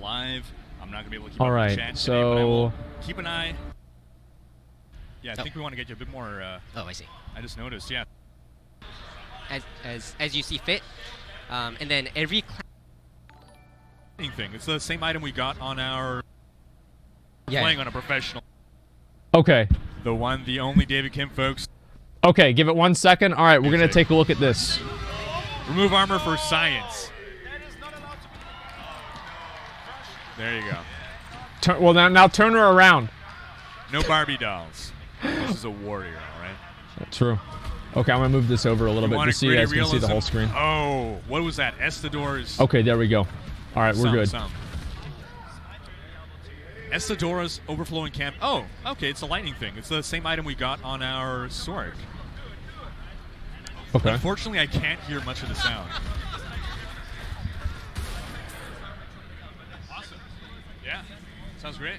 live. I'm not gonna be able to keep all up with right, the chat so today, but I will keep an eye. Yeah, I think we want to get you a bit more. Oh, I see. I just noticed. Yeah. As you see fit, and then every Thing. It's the same item we got on our playing on a professional. okay. The one, the only David Kim, folks. Okay, give it 1 second. All right, we're gonna take a look at this. Remove armor for science. There you go. Well, now turn her around. No Barbie dolls. This is a warrior, all right? That's true. Okay, I'm gonna move this over a little bit just so you guys can see the whole screen. Oh, what was that? Estador's. Okay, there we go. All right, we're good. Estador's overflowing camp. Oh, okay, it's a lightning thing. It's the same item we got on our sword. Okay. Unfortunately, I can't hear much of the sound. Awesome. Yeah, sounds great.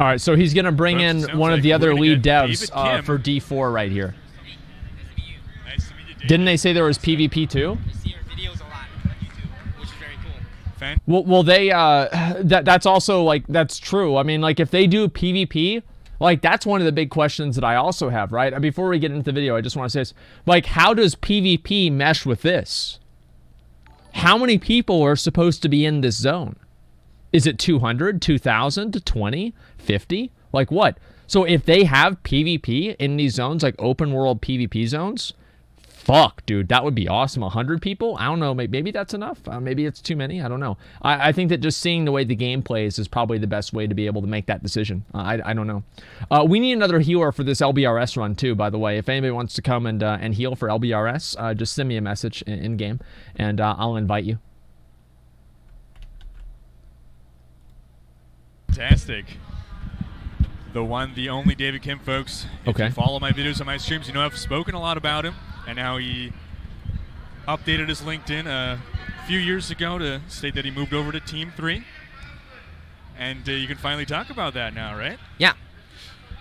All right, so he's gonna bring in one of the other lead devs for D4 right here. Nice to meet you, David. Didn't they say there was PvP too? Well, they that's also like that's true. I mean, like if they do PvP, like that's one of the big questions that I also have, right? Before we get into the video, I just want to say this: like, how does PvP mesh with this? How many people are supposed to be in this zone? Is it 200, 2,000, 20, 50? Like what? So if they have PvP in these zones, like open world PvP zones. Fuck, dude, that would be awesome. 100 people? I don't know. Maybe that's enough. Maybe it's too many. I don't know. I think that just seeing the way the game plays is probably the best way to be able to make that decision. I don't know. We need another healer for this LBRS run, too, by the way. If anybody wants to come and heal for LBRS, just send me a message in-game, and I'll invite you. Fantastic. The one, the only David Kim, folks. If you follow my videos on my streams, you know I've spoken a lot about him. And now he updated his LinkedIn a few years ago to state that he moved over to Team 3. And you can finally talk about that now, right? Yeah.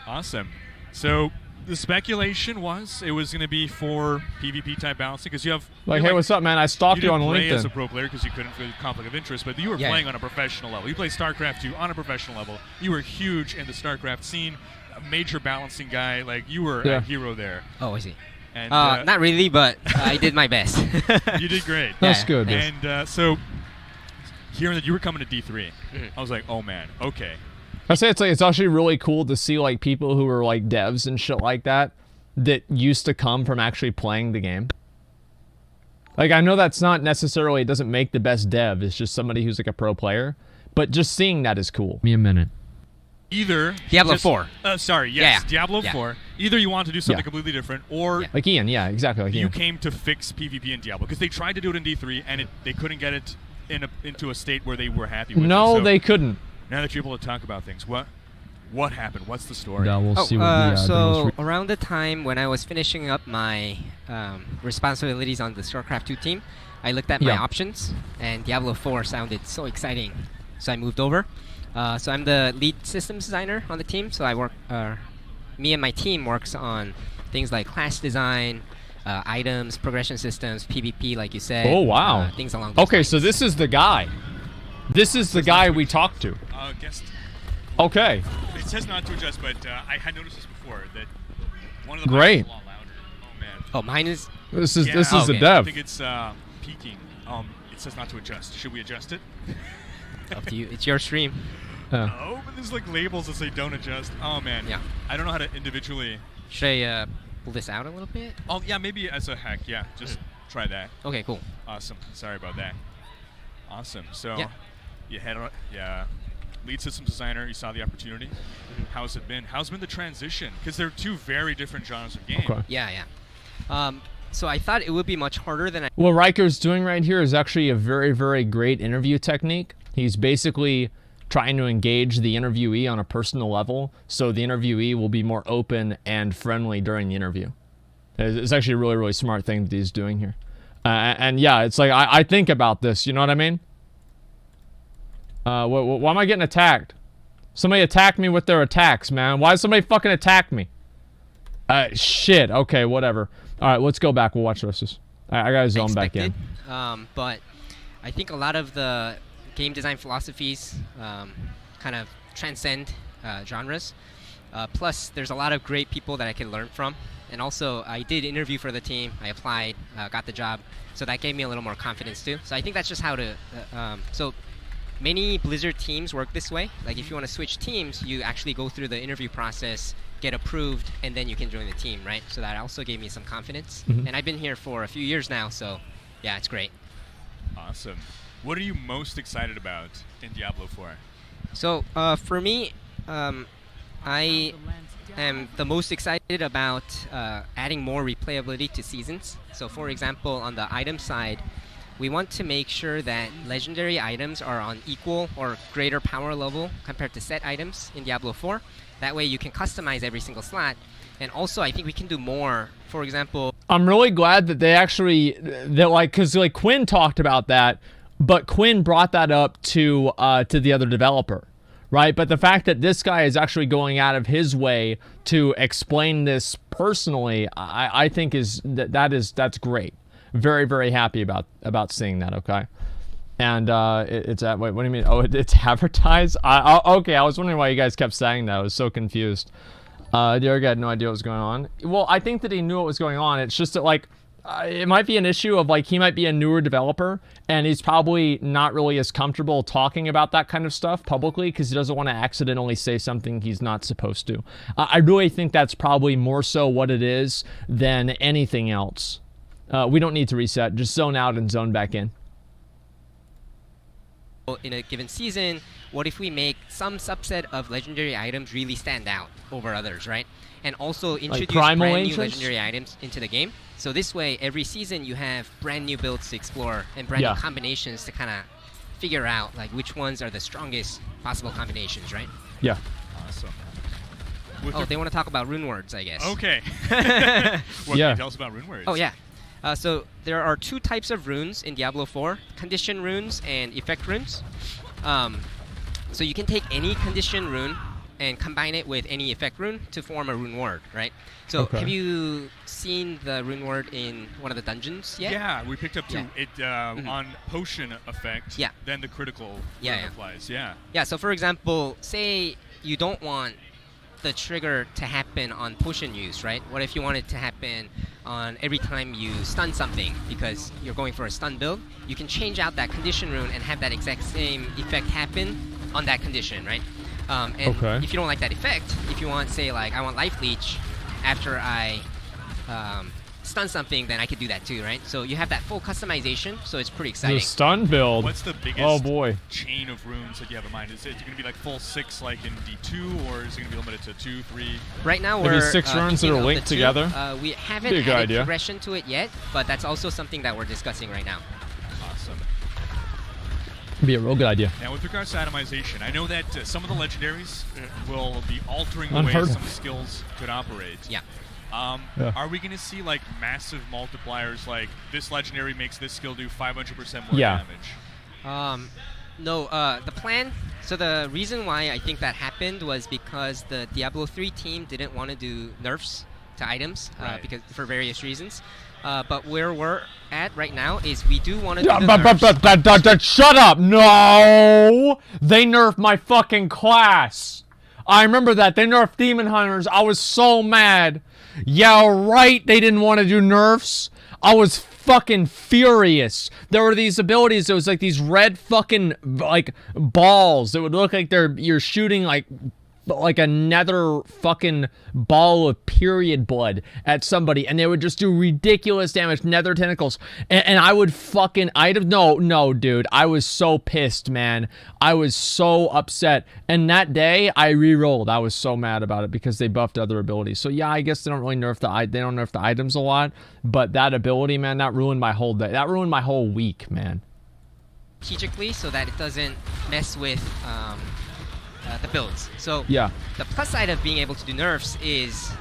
Awesome. So the speculation was it was going to be for PvP type balancing because you have like, hey, what's up, man? I stalked you on play LinkedIn as a pro player because you couldn't for conflict of interest, but you were playing on a professional level. You played StarCraft 2 on a professional level. You were huge in the StarCraft scene, a major balancing guy. Like you were a hero there. Oh, I see. And, not really, but I did my best. You did great. That's good. And so hearing that you were coming to D3, I was like, oh man, okay. I say it's actually really cool to see like people who are like devs and shit like that used to come from actually playing the game. Like I know that's not necessarily, it doesn't make the best dev. It's just somebody who's like a pro player, but just seeing that is cool. Give me a minute. Either Diablo 4. Diablo 4. Either you want to do something completely different, or like Ian, exactly. Like you Ian. came to fix PvP in Diablo because they tried to do it in D3 and they couldn't get it into a state where they were happy with it. No, So they couldn't. now that you're able to talk about things, what happened? What's the story? Yeah, we'll see what so around the time when I was finishing up my responsibilities on the StarCraft 2 team, I looked at my options, and Diablo 4 sounded so exciting, so I moved over. So I'm the lead systems designer on the team, so I work, me and my team works on things like class design, items, progression systems, PvP, like you said. Oh, wow. Things along those lines. So this is the guy. This is the guy we talked to. Guest. Okay. It says not to adjust, but I had noticed this before, that one of the Great. mics is a lot louder. Oh, man. Oh, mine is... This is okay. a dev. I think it's peaking. It says not to adjust. Should we adjust it? Up to you. It's your stream. Oh, but there's like labels that say don't adjust. Oh, man. Yeah. I don't know how to individually... Should I pull this out a little bit? Oh, yeah, maybe as a hack. Yeah, just try that. Okay, cool. Awesome. Sorry about that. Awesome. So you head on, lead systems designer, you saw the opportunity. How's it been? How's been the transition? Because they're two very different genres of game. Okay. Yeah. So I thought it would be much harder than I... What Rhyker's doing right here is actually a very, very great interview technique. He's basically trying to engage the interviewee on a personal level, so the interviewee will be more open and friendly during the interview. It's actually a really, really smart thing that he's doing here. And yeah, it's like, I think about this, you know what I mean? Why am I getting attacked? Somebody attacked me with their attacks, man. Why does somebody fucking attack me? Shit. Okay, whatever. All right, let's go back. We'll watch the rest of this. I gotta zone back in. But I think a lot of the game design philosophies kind of transcend genres. Plus, there's a lot of great people that I can learn from. And also, I did interview for the team. I applied, got the job. So that gave me a little more confidence too. So I think that's just how to... so many Blizzard teams work this way. Like if you want to switch teams, you actually go through the interview process, get approved, and then you can join the team, right? So that also gave me some confidence. And I've been here for a few years now, so yeah, it's great. Awesome. What are you most excited about in Diablo 4? So for me, I am the most excited about adding more replayability to seasons. So for example, on the item side, we want to make sure that legendary items are on equal or greater power level compared to set items in Diablo 4. That way you can customize every single slot. And also, I think we can do more. For example... I'm really glad that they actually... Because Quinn talked about that, but Quinn brought that up to the other developer, right? But the fact that this guy is actually going out of his way to explain this personally, I think that's great. Very, very happy about seeing that. Okay, and it's at wait. What do you mean? Oh, it's advertised. Okay, I was wondering why you guys kept saying that. I was so confused. Derek had no idea what was going on. Well, I think that he knew what was going on. It's just that it might be an issue of he might be a newer developer and he's probably not really as comfortable talking about that kind of stuff publicly because he doesn't want to accidentally say something he's not supposed to. I really think that's probably more so what it is than anything else. We don't need to reset. Just zone out and zone back in. In a given season, what if we make some subset of legendary items really stand out over others, right? And also introduce brand new legendary items into the game. So this way, every season you have brand new builds to explore and brand new combinations to kind of figure out which ones are the strongest possible combinations, right? Yeah. Awesome. They want to talk about rune words, I guess. Okay. What can you tell us about rune words? Oh, yeah. So there are two types of runes in Diablo 4, condition runes and effect runes. So you can take any condition rune and combine it with any effect rune to form a rune word, right? So have you seen the rune word in one of the dungeons yet? Yeah, we picked up on potion effect, then the critical applies. Yeah, so for example, say you don't want the trigger to happen on potion use, right? What if you want it to happen on every time you stun something because you're going for a stun build? You can change out that condition rune and have that exact same effect happen on that condition, right? And if you don't like that effect, if you want, say, I want life leech after I stun something, then I could do that too, right? So you have that full customization, so it's pretty exciting. The stun build. What's the biggest chain of runes that you have in mind? Is it going to be full 6 like in D2, or is it going to be limited to 2, 3? Right now maybe we're 6 runes that are linked together. We haven't added progression to it yet, but that's also something that we're discussing right now. Awesome. Be a real good idea. Now, with regards to itemization, I know that some of the legendaries will be altering the way some skills could operate. Yeah. Are we going to see massive multipliers, like this legendary makes this skill do 500% more damage? No, the plan, so the reason why I think that happened was because the Diablo 3 team didn't want to do nerfs to items because for various reasons. But where we're at right now is we do want to do nerfs. Shut up! No! They nerfed my fucking class! I remember that. They nerfed Demon Hunters. I was so mad. Yeah, right, they didn't want to do nerfs. I was fucking furious. There were these abilities, it was these red fucking, balls that would look like you're shooting, like a nether fucking ball of period blood at somebody, and they would just do ridiculous damage, nether tentacles, and I would fucking, no, dude, I was so pissed, man. I was so upset, and that day, I re-rolled. I was so mad about it because they buffed other abilities. So yeah, I guess they don't really nerf the items a lot, but that ability, man, that ruined my whole day. That ruined my whole week, man. Strategically, so that it doesn't mess with, the builds. So the plus side of being able to do nerfs is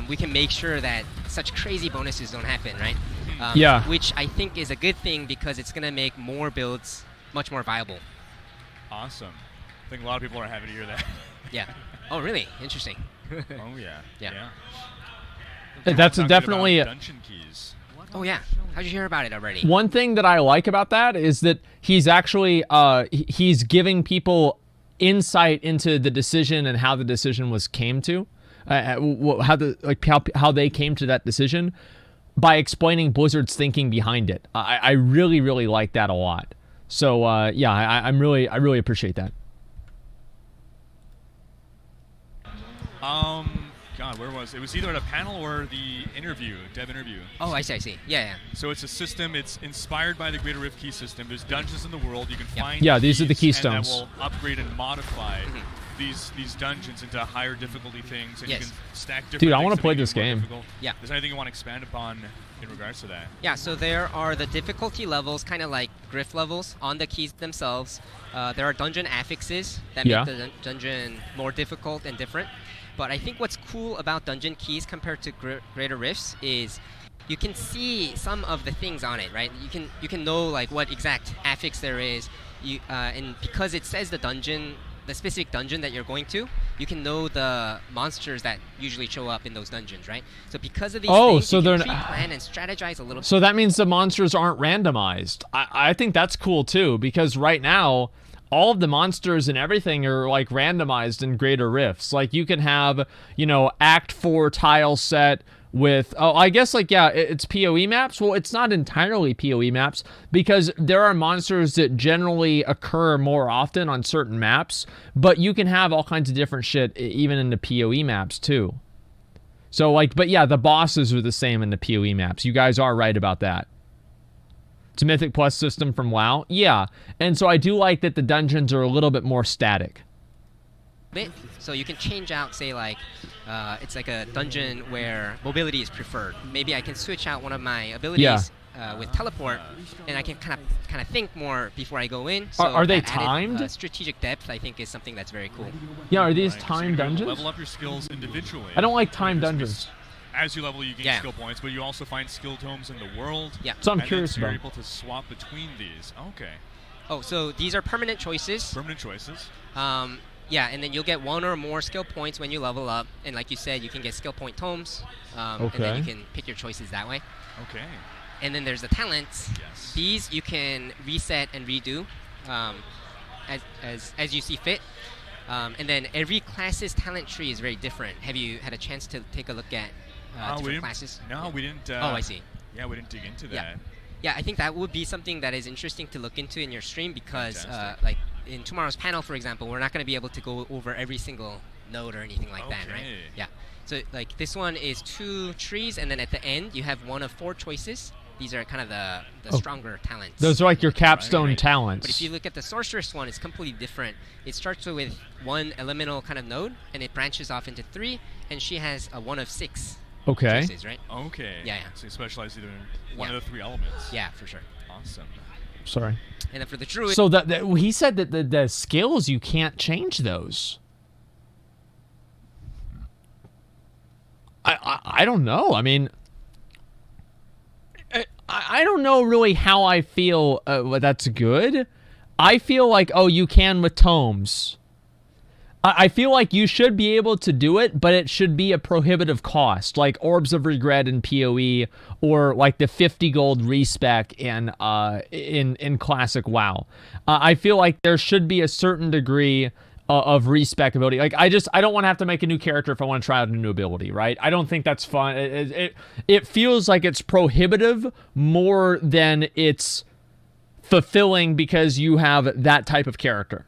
we can make sure that such crazy bonuses don't happen, right? Which I think is a good thing because it's going to make more builds much more viable. Awesome. I think a lot of people are happy to hear that. Yeah. Oh, really? Interesting. Oh, yeah. Yeah. That's definitely dungeon keys. Oh yeah, how'd you hear about it already? One thing that I like about that is that he's actually he's giving people insight into the decision and how the decision was came to, how they came to that decision by explaining Blizzard's thinking behind it. I really like that a lot. So yeah, I really appreciate that. God, where was it? It was either at a panel or the interview, dev interview. Oh, I see. Yeah. So it's a system. It's inspired by the Greater Rift key system. There's dungeons in the world. You can find. Yeah, these are the keystones. keystones. And that will upgrade and modify these dungeons into higher difficulty things, and you can stack different. Dude, I want to to play this game. Difficult. Yeah. Is there anything you want to expand upon in regards to that? Yeah. So there are the difficulty levels, kind of like Griff levels, on the keys themselves. There are dungeon affixes that make the dungeon more difficult and different. But I think what's cool about dungeon keys compared to Greater Rifts is you can see some of the things on it, right? You can know like what exact affix there is. And because it says the specific dungeon that you're going to, you can know the monsters that usually show up in those dungeons, right? So because of these things, so you they're can pre-plan and strategize a little bit. So that means the monsters aren't randomized. I think that's cool too, because right now all of the monsters and everything are like randomized in Greater Rifts. Like you can have, Act 4 tile set with, I guess like, yeah, it's PoE maps. Well, it's not entirely PoE maps because there are monsters that generally occur more often on certain maps, but you can have all kinds of different shit even in the PoE maps too. So like, but yeah, the bosses are the same in the PoE maps. You guys are right about that. It's a Mythic Plus system from WoW. Yeah, and so I do like that the dungeons are a little bit more static. So you can change out, say like, it's like a dungeon where mobility is preferred. Maybe I can switch out one of my abilities with teleport, and I can kind of think more before I go in. So are they timed? Strategic depth, I think, is something that's very cool. Yeah, are these timed dungeons? Level up your skills individually. I don't like timed dungeons. As you level, you gain skill points, but you also find skill tomes in the world. Yeah. So I'm curious about. You're able to swap between these. Okay. Oh, so these are permanent choices. Permanent choices. Yeah, and then you'll get one or more skill points when you level up, and like you said, you can get skill point tomes. And then you can pick your choices that way. Okay. And then there's the talents. Yes. These you can reset and redo, as you see fit. And then every class's talent tree is very different. Have you had a chance to take a look at different classes? No, we didn't. Oh, I see. Yeah, we didn't dig into that. Yeah, I think that would be something that is interesting to look into in your stream because, like, in tomorrow's panel, for example, we're not going to be able to go over every single node or anything like that, right? Yeah. So, like, this one is 2 trees, and then at the end, you have one of 4 choices. These are kind of the stronger talents. Those are like your capstone talents. But if you look at the sorceress one, it's completely different. It starts with 1 elemental kind of node, and it branches off into 3, and she has a 1 of 6. Okay. Choices, right? Okay. Yeah. So you specialize either in one of the 3 elements. Yeah, for sure. Awesome. Sorry. And then for the druid. So he said that the skills you can't change those. I don't know. I mean, I don't know really how I feel. That's good. I feel like you can with tomes. I feel like you should be able to do it, but it should be a prohibitive cost, like Orbs of Regret in PoE, or like the 50 gold respec in Classic WoW. I feel like there should be a certain degree of respec ability. Like I don't want to have to make a new character if I want to try out a new ability, right? I don't think that's fun. It feels like it's prohibitive more than it's fulfilling because you have that type of character.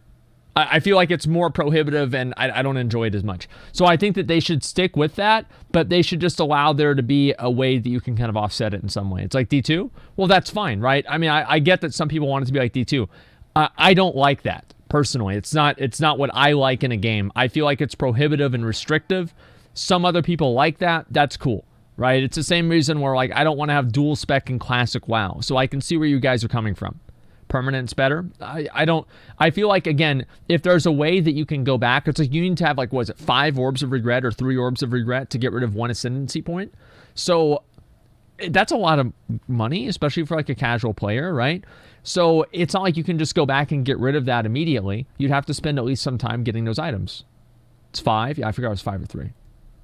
I feel like it's more prohibitive, and I don't enjoy it as much. So I think that they should stick with that, but they should just allow there to be a way that you can kind of offset it in some way. It's like D2? Well, that's fine, right? I mean, I get that some people want it to be like D2. I don't like that, personally. It's not what I like in a game. I feel like it's prohibitive and restrictive. Some other people like that. That's cool, right? It's the same reason where, like, I don't want to have dual spec in Classic WoW. So I can see where you guys are coming from. Permanent's better. I feel like, again, if there's a way that you can go back, it's like you need to have, like, 5 Orbs of Regret or 3 Orbs of Regret to get rid of 1 ascendancy point. So that's a lot of money, especially for like a casual player, right? So it's not like you can just go back and get rid of that immediately. You'd have to spend at least some time getting those items. It's 5. Yeah, I forgot it was 5 or 3.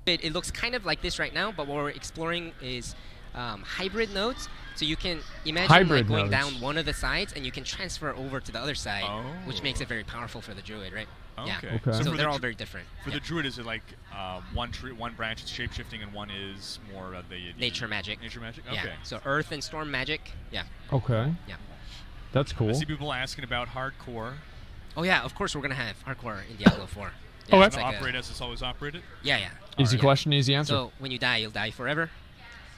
It looks kind of like this right now, but what we're exploring is hybrid nodes. So you can imagine like going down one of the sides, and you can transfer over to the other side, which makes it very powerful for the druid, right? Okay. Yeah. So they're all very different. For the druid, is it like one branch is shape-shifting and one is more of the nature magic? Nature magic. Okay. Yeah. So earth and storm magic. Yeah. Okay. Yeah. That's cool. I see people asking about hardcore. Oh yeah, of course we're gonna have hardcore in Diablo 4. Yeah, it's like operate as it's always operated? Yeah, yeah. Easy question, easy answer. So when you die, you'll die forever.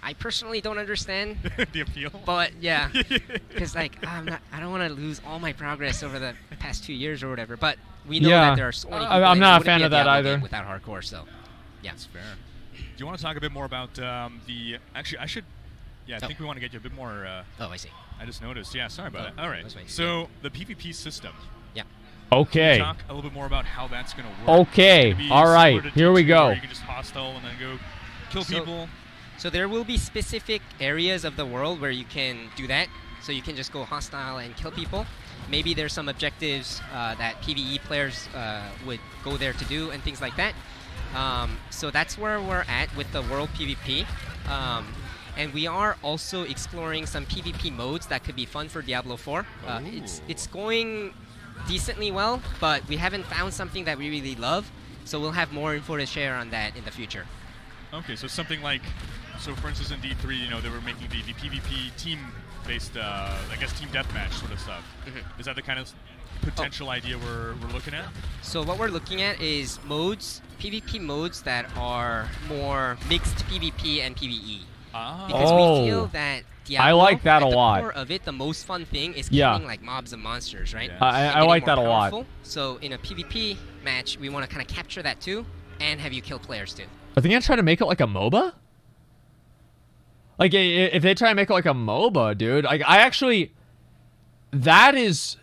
I personally don't understand the appeal. But yeah, because like I don't want to lose all my progress over the past 2 years or whatever. But we know that there are so many people. I'm not a fan of that either. Without hardcore, so yeah, that's fair. Do you want to talk a bit more about the? Actually, I should. Yeah, I think we want to get you a bit more. Oh, I see. I just noticed. Yeah, sorry about it. All right. So the PvP system. Yeah. Can Okay. you talk a little bit more about how that's going to work? Okay. All right. Here we go. You can just hostile and then go kill people. So there will be specific areas of the world where you can do that. So you can just go hostile and kill people. Maybe there's some objectives that PvE players would go there to do and things like that. So that's where we're at with the world PvP. And we are also exploring some PvP modes that could be fun for Diablo 4. It's going decently well, but we haven't found something that we really love. So we'll have more info to share on that in the future. Okay, so something like, so for instance in D3, you know, they were making the PvP team-based, I guess team deathmatch sort of stuff. Is that the kind of potential idea we're looking at? So what we're looking at is modes, PvP modes that are more mixed PvP and PvE. Because we feel that Diablo, I like that a lot. At the core of it, the most fun thing is killing like mobs and monsters, right? Yes. I like that a lot. So in a PvP match, we want to kind of capture that too, and have you kill players too. Are they gonna try to make it like a MOBA? Like, if they try to make it like a MOBA, dude, like, I actually, that is,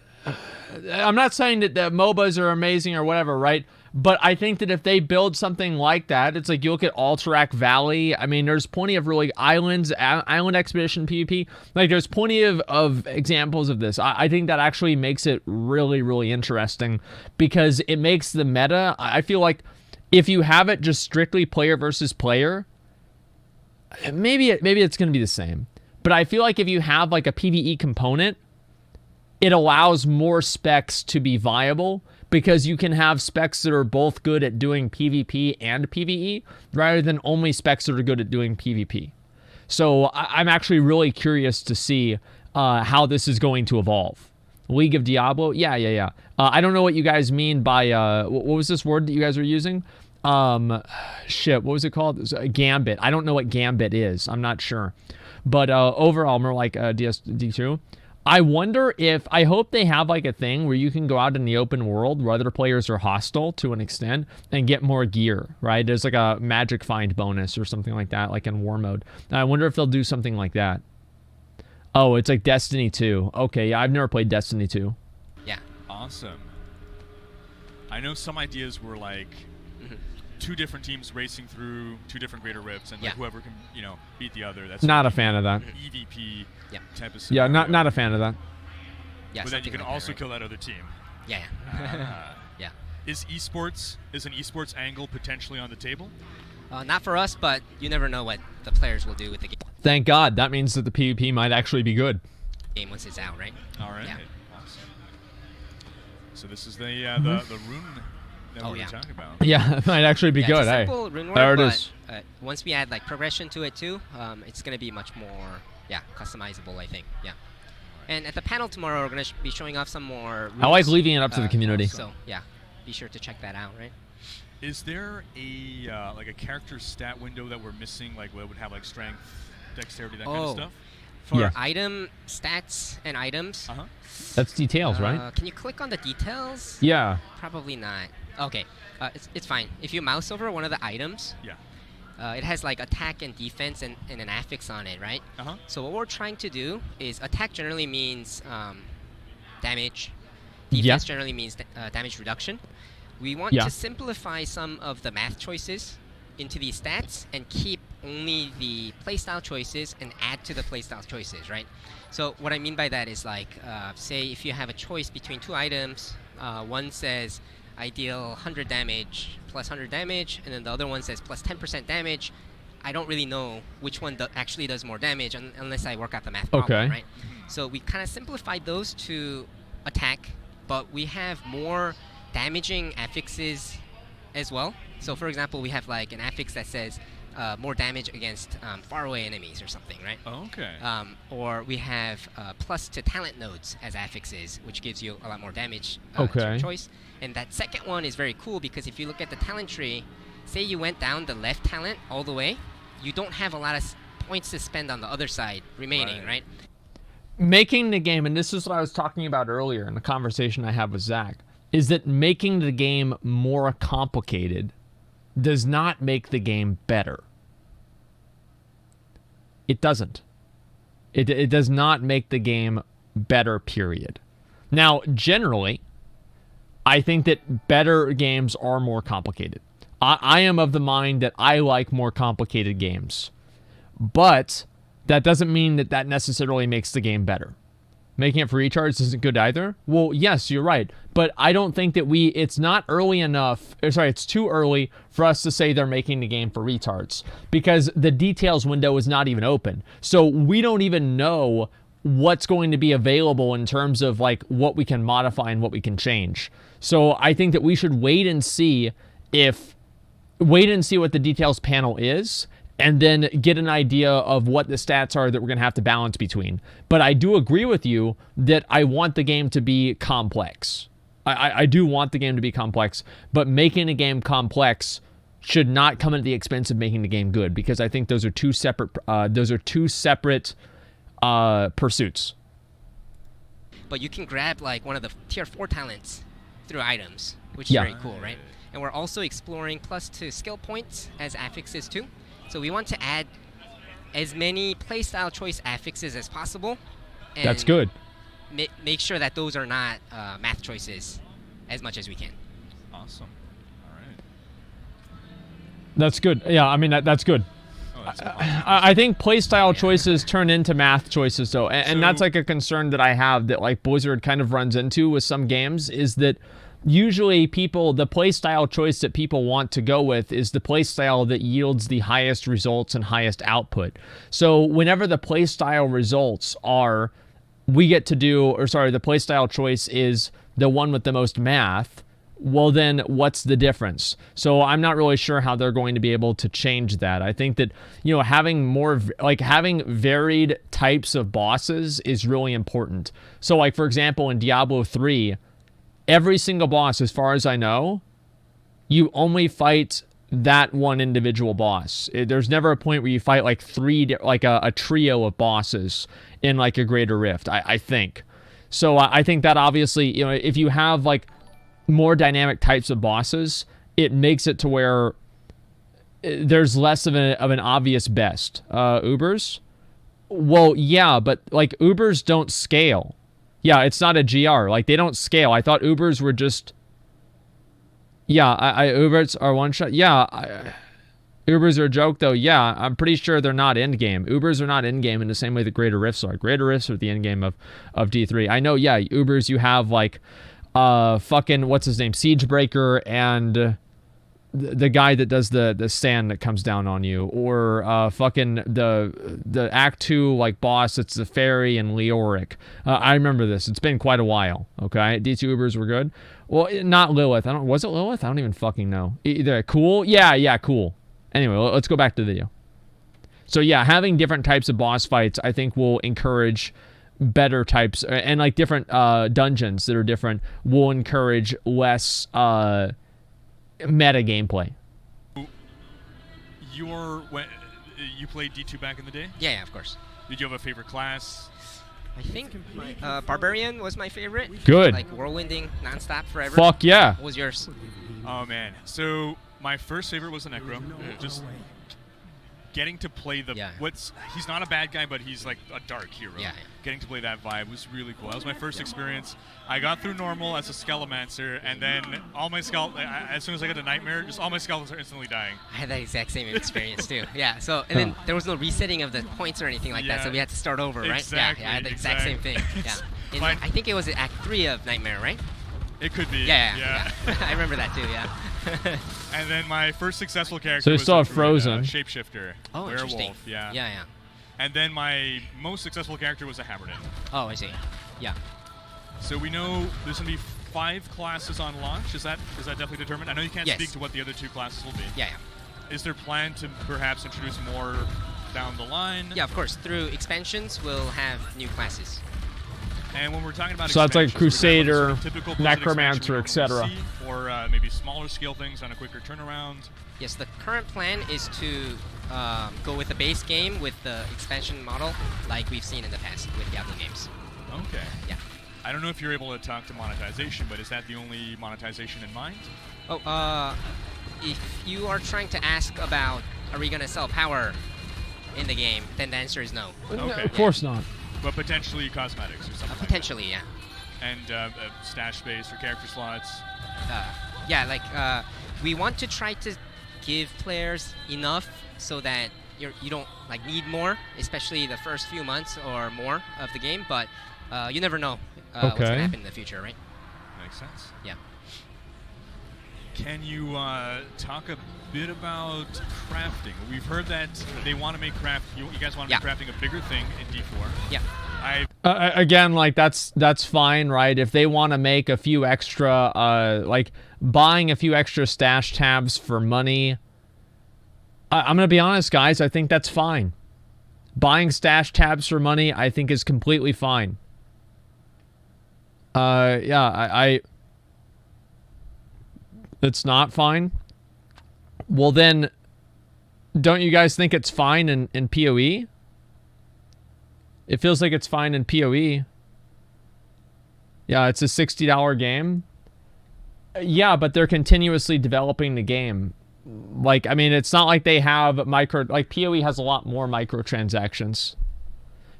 I'm not saying that MOBAs are amazing or whatever, right? But I think that if they build something like that, it's like you look at Alterac Valley. I mean, there's plenty of really island expedition PvP. Like, there's plenty of examples of this. I think that actually makes it really, really interesting because it makes the meta. I feel like if you have it just strictly player versus player, maybe it's going to be the same. But I feel like if you have like a PvE component, it allows more specs to be viable because you can have specs that are both good at doing PvP and PvE rather than only specs that are good at doing PvP. So I'm actually really curious to see how this is going to evolve. League of Diablo? Yeah. I don't know what you guys mean by, what was this word that you guys were using? Shit, what was it called? It was a Gambit. I don't know what Gambit is. I'm not sure. But overall, more like D2. I wonder if, I hope they have like a thing where you can go out in the open world where other players are hostile to an extent and get more gear, right? There's like a magic find bonus or something like that, like in war mode. And I wonder if they'll do something like that. Oh, it's like Destiny 2. Okay, yeah, I've never played Destiny 2. Yeah. Awesome. I know some ideas were like two different teams racing through two different greater rifts, and like whoever can, you know, beat the other. That's not a fan of that. EVP type of scenario. Yeah, not a fan of that. Yeah, but then you can like also kill that other team. Yeah. Yeah. Is an esports angle potentially on the table? Not for us, but you never know what the players will do with the game. Thank God. That means that the PvP might actually be good. Game once it's out, right? All right. Yeah. Awesome. So this is the rune that we were talking about. Yeah, it might actually be good. It's a simple rune work, there it is. Once we add like progression to it too, it's going to be much more customizable, I think. Yeah. And at the panel tomorrow, we're going to be showing off some more runes. I like leaving it up to the community. So yeah, be sure to check that out, right? Is there a like a character stat window that we're missing, like what would have like strength, dexterity, that kind of stuff? For item stats and items. That's details, right? Can you click on the details? Yeah. Probably not. Okay, it's fine. If you mouse over one of the items, it has like attack and defense and an affix on it, right? So what we're trying to do is attack generally means damage. Defense generally means damage reduction. We want to simplify some of the math choices into these stats and keep only the playstyle choices and add to the playstyle choices, right? So what I mean by that is like, say if you have a choice between two items, one says I deal 100 damage plus 100 damage, and then the other one says plus 10% damage, I don't really know which one actually does more damage unless I work out the math problem, right? So we kind of simplified those to attack, but we have more damaging affixes as well. So for example, we have like an affix that says more damage against faraway enemies or something, right? Oh, okay. Or we have plus to talent nodes as affixes, which gives you a lot more damage to your choice. And that second one is very cool because if you look at the talent tree, say you went down the left talent all the way, you don't have a lot of points to spend on the other side remaining, right? Making the game, and this is what I was talking about earlier in the conversation I had with Zach, is that making the game more complicated does not make the game better. It doesn't. It does not make the game better, period. Now, generally, I think that better games are more complicated. I am of the mind that I like more complicated games. But that doesn't mean that that necessarily makes the game better. Making it for retards isn't good either? Well, yes, you're right. But I don't think that it's not early enough, it's too early for us to say they're making the game for retards. Because the details window is not even open. So we don't even know what's going to be available in terms of like what we can modify and what we can change. So I think that we should wait and see what the details panel is, and then get an idea of what the stats are that we're going to have to balance between. But I do agree with you that I want the game to be complex. I do want the game to be complex, but making a game complex should not come at the expense of making the game good, because I think those are two separate pursuits. But you can grab like one of the tier 4 talents through items, which is very cool, right? And we're also exploring plus to skill points as affixes too. So we want to add as many playstyle choice affixes as possible. And that's good. Make sure that those are not math choices as much as we can. Awesome. All right. That's good. Yeah, I mean, that's good. Oh, that's I think playstyle choices turn into math choices, though. And that's like a concern that I have that like Blizzard kind of runs into with some games, is that usually the playstyle choice that people want to go with is the playstyle that yields the highest results and highest output. So whenever the playstyle results are, the playstyle choice is the one with the most math, well then what's the difference? So I'm not really sure how they're going to be able to change that. I think that, having varied types of bosses is really important. So like, for example, in Diablo 3, every single boss, as far as I know, you only fight that one individual boss. There's never a point where you fight like a trio of bosses in like a greater rift, I think. So I think that obviously, if you have like more dynamic types of bosses, it makes it to where there's less of an obvious best. Ubers? Well, yeah, but like Ubers don't scale. Yeah, it's not a GR. Like, they don't scale. I thought Ubers were just... Yeah, Ubers are one shot. Yeah, Ubers are a joke, though. Yeah, I'm pretty sure they're not endgame. Ubers are not endgame in the same way that Greater Rifts are. Greater Rifts are the endgame of D3. I know, yeah, Ubers, you have, like, what's his name? Siegebreaker and... the guy that does the sand that comes down on you, or the Act 2 like boss, it's the fairy and Leoric. I remember this. It's been quite a while. Okay, D2 Ubers were good. Well, not Lilith. Was it Lilith? I don't even fucking know. Either cool. Yeah, cool. Anyway, let's go back to the video. So yeah, having different types of boss fights, I think, will encourage better types, and like different dungeons that are different will encourage less meta gameplay. You played D2 back in the day? Yeah, of course. Did you have a favorite class? I think Barbarian was my favorite. Good. Like whirlwinding nonstop forever. Fuck yeah. What was yours? Oh man. So my first favorite was the Necro. Just getting to play he's not a bad guy, but he's like a dark hero. Yeah. Getting to play that vibe was really cool. That was my first experience. I got through normal as a Skelemancer, and then all my as soon as I got to Nightmare, just all my skeletons are instantly dying. I had that exact same experience too. Yeah. So and then there was no resetting of the points or anything like that, so we had to start over, right? Exactly, yeah, I had the exact same thing. Yeah. I think it was Act 3 of Nightmare, right? It could be. Yeah. I remember that too. Yeah. And then my first successful character so you was still have Frozen. Shapeshifter. Oh, werewolf. interesting. Yeah. And then my most successful character was a Hammerden. Oh, I see. Yeah. So we know there's gonna be 5 classes on launch. Is that definitely determined? I know you can't speak to what the other 2 classes will be. Yeah. Is there plan to perhaps introduce more down the line? Yeah, of course. Through expansions, we'll have new classes. And when we're talking about so that's like Crusader, typical Necromancer, etc. Or maybe smaller scale things on a quicker turnaround. Yes, the current plan is to go with the base game with the expansion model, like we've seen in the past with Diablo games. Okay. Yeah. I don't know if you're able to talk to monetization, but is that the only monetization in mind? Oh, if you are trying to ask about are we gonna sell power in the game, then the answer is no. Okay. Of course not. But potentially cosmetics or something. Potentially, like that. And stash space for character slots. Yeah, we want to try to give players enough so that you don't need more, especially the first few months or more of the game. But you never know what's gonna happen in the future, right? Makes sense. Yeah. Can you talk a bit about crafting? We've heard that they want to make you guys want to make crafting a bigger thing in D4. Yeah. Again, that's fine, right? If they want to make a few extra, buying a few extra stash tabs for money, I'm gonna be honest, guys. I think that's fine. Buying stash tabs for money, I think, is completely fine. It's not fine. Well, then, don't you guys think it's fine in PoE? It feels like it's fine in PoE. Yeah, it's a $60 game. Yeah, but they're continuously developing the game. It's not like they have PoE has a lot more microtransactions.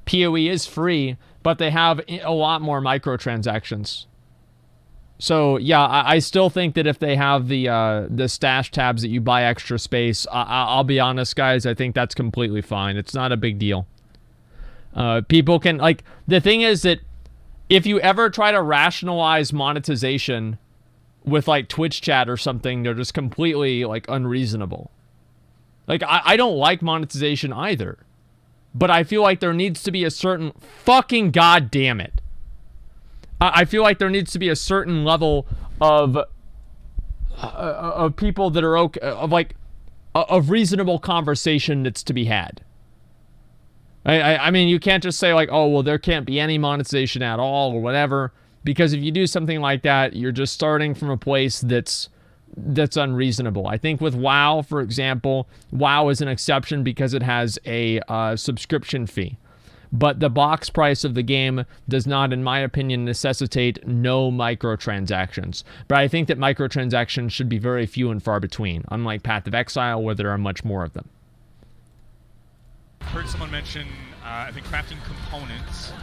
PoE is free, but they have a lot more microtransactions. So yeah, I still think that if they have the stash tabs that you buy extra space, I'll be honest, guys, I think that's completely fine. It's not a big deal. People can the thing is that if you ever try to rationalize monetization with Twitch chat or something, they're just completely unreasonable. I don't like monetization either, but I feel like there needs to be a certain fucking goddamn it. I feel like there needs to be a certain level of people that are okay, of reasonable conversation that's to be had. I mean, you can't just say oh, well, there can't be any monetization at all or whatever, because if you do something like that, you're just starting from a place that's unreasonable. I think with WoW, for example, WoW is an exception because it has a subscription fee. But the box price of the game does not, in my opinion, necessitate no microtransactions. But I think that microtransactions should be very few and far between, unlike Path of Exile, where there are much more of them. I've heard someone mention, I think, crafting components.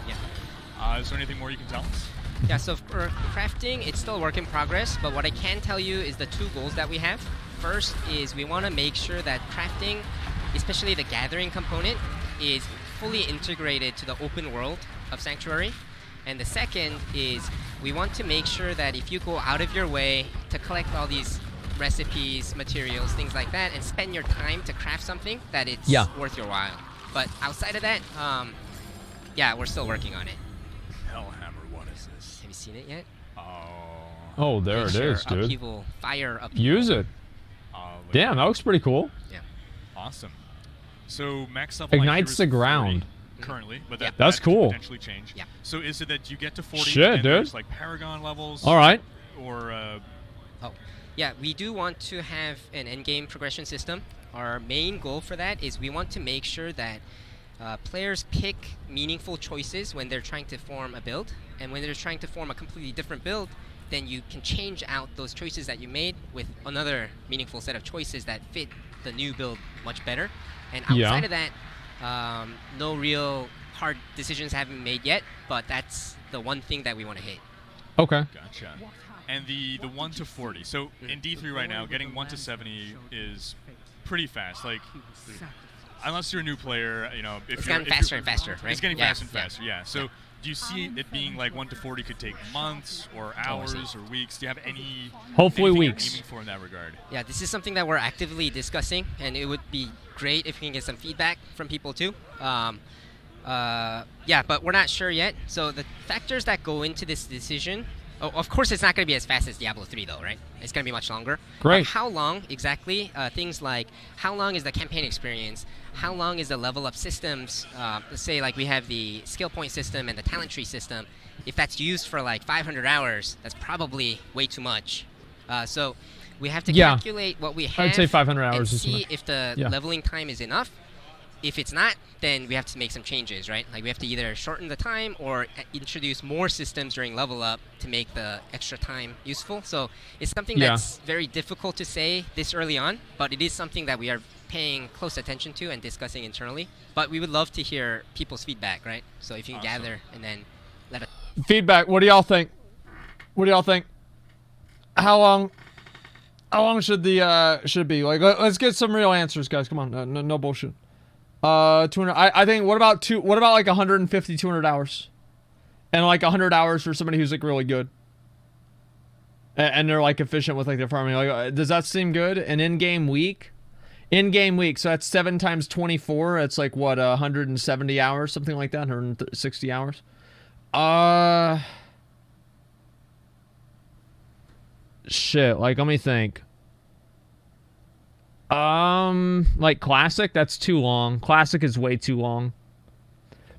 Yeah. Is there anything more you can tell us? Yeah, so for crafting, it's still a work in progress, but what I can tell you is the 2 goals that we have. First is we want to make sure that crafting, especially the gathering component, is fully integrated to the open world of Sanctuary. And the second is we want to make sure that if you go out of your way to collect all these recipes, materials, things like that, and spend your time to craft something, that it's worth your while. But outside of that, we're still working on it. Hellhammer, what is this? Have you seen it yet? Oh, there it is, dude. Upheaval, fire upheaval. Use it. Damn, that looks pretty cool. Yeah. Awesome. So max level ignites the ground currently, but that's cool. Potentially change. Yeah. So is it that you get to 40 Shit, and dude. there's Paragon levels? All right. Or yeah, we do want to have an endgame progression system. Our main goal for that is we want to make sure that players pick meaningful choices when they're trying to form a build, and when they're trying to form a completely different build, then you can change out those choices that you made with another meaningful set of choices that fit the new build much better. And outside of that, no real hard decisions have been made yet, but that's the one thing that we want to hit. Okay. Gotcha. And the 1 to 40. So in D3 right now, getting 1 to 70 is pretty fast. Unless you're a new player, if it's getting faster and faster, right? It's getting faster and faster. Yeah. So do you see it being like 1 to 40 could take months or hours or weeks? Do you have any? Hopefully weeks. You're aiming for in that regard? Yeah, this is something that we're actively discussing, and it would be great if we can get some feedback from people too. Yeah, but we're not sure yet. So the factors that go into this decision. Oh, of course, it's not going to be as fast as Diablo 3, though, right? It's going to be much longer. Great. But how long exactly? Things like how long is the campaign experience? How long is the level up systems? Let's say like we have the skill point system and the talent tree system. If that's used for like 500 hours, that's probably way too much. So we have to calculate what we have. I'd say 500 hours and see if the leveling time is enough. If it's not, then we have to make some changes, right? Like we have to either shorten the time or introduce more systems during level up to make the extra time useful. So it's something that's very difficult to say this early on, but it is something that we are paying close attention to and discussing internally. But we would love to hear people's feedback, right? So if you can gather and then let us... Feedback, what do y'all think? What do y'all think? How long should the should it be? Like, let's get some real answers, guys. Come on, no bullshit. 200. I think. What about like 150, 200 hours, and like 100 hours for somebody who's like really good, and they're like efficient with like their farming. Like, does that seem good? An in-game week, so that's 7 times 24. That's like what 170 hours, something like that. 160 hours. Shit. Like, let me think. Like Classic, that's too long. Classic is way too long.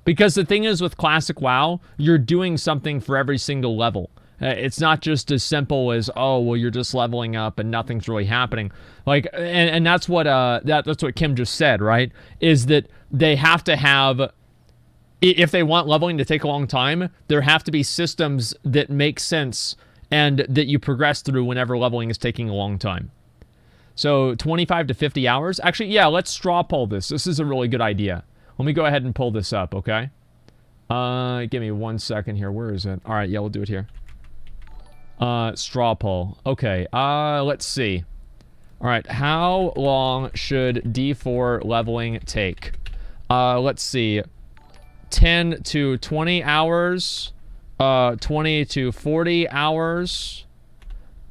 Because the thing is with Classic WoW, you're doing something for every single level. It's not just as simple as, oh, well, you're just leveling up and nothing's really happening. Like, and that's what that's what Kim just said, right? Is that they have to have, if they want leveling to take a long time, there have to be systems that make sense and that you progress through whenever leveling is taking a long time. So 25 to 50 hours. Actually, yeah, let's straw poll this. This is a really good idea. Let me go ahead and pull this up, okay? Give me 1 second here. Where is it? All right, yeah, we'll do it here. Straw poll. Okay, let's see. All right, how long should D4 leveling take? Let's see. 10 to 20 hours. 20 to 40 hours.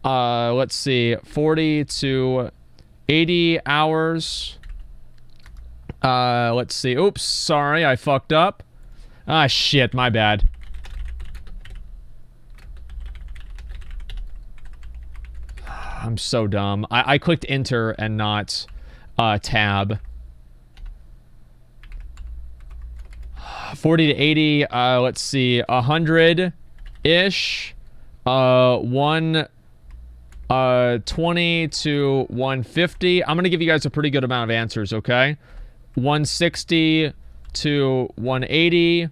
Let's see. 40 to 80 hours. Let's see. Oops, sorry, I fucked up. Ah, shit, my bad. I'm so dumb. I clicked enter and not tab. 40 to 80, let's see, 100-ish. 20 to 150. I'm gonna give you guys a pretty good amount of answers, okay? 160 to 180,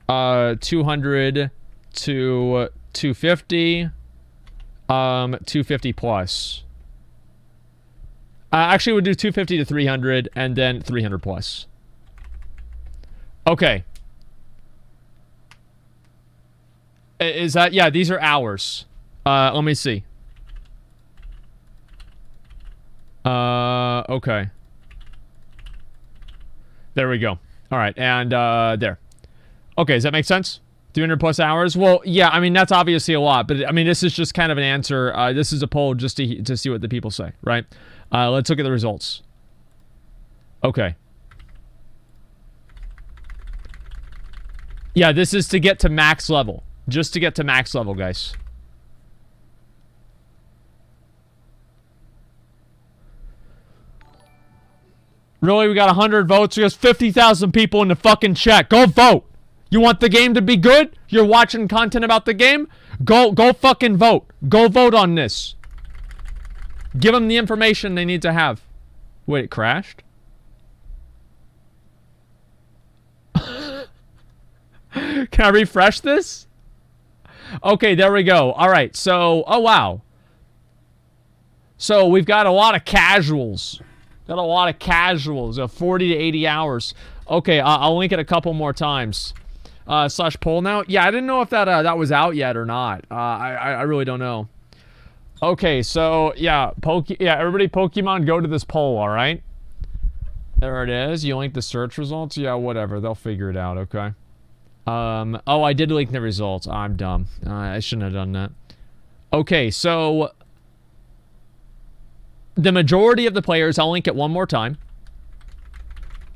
200 to 250, 250 plus. Actually, we'll do 250 to 300, and then 300 plus. Okay. Is that... Yeah, these are hours. Let me see. Okay. There we go. All right, and there. Okay, does that make sense? 300 plus hours? Well, yeah, I mean, that's obviously a lot, but I mean, this is just kind of an answer. This is a poll just to see what the people say, right? Let's look at the results. Okay. Yeah, this is to get to max level. Just to get to max level, guys. Really? We got 100 votes? There's 50,000 people in the fucking chat. Go vote. You want the game to be good? You're watching content about the game? Go fucking vote. Go vote on this. Give them the information they need to have. Wait, it crashed? Can I refresh this? Okay, there we go. All right, so... Oh, wow. So, we've got a lot of casuals. Got a lot of casuals. 40 to 80 hours. Okay, I'll link it a couple more times. Slash poll now. Yeah, I didn't know if that was out yet or not. I really don't know. Okay, so, yeah. Everybody Pokemon, go to this poll, all right? There it is. You link the search results? Yeah, whatever. They'll figure it out, okay? Oh, I did link the results. I'm dumb. I shouldn't have done that. Okay, so the majority of the players, I'll link it one more time.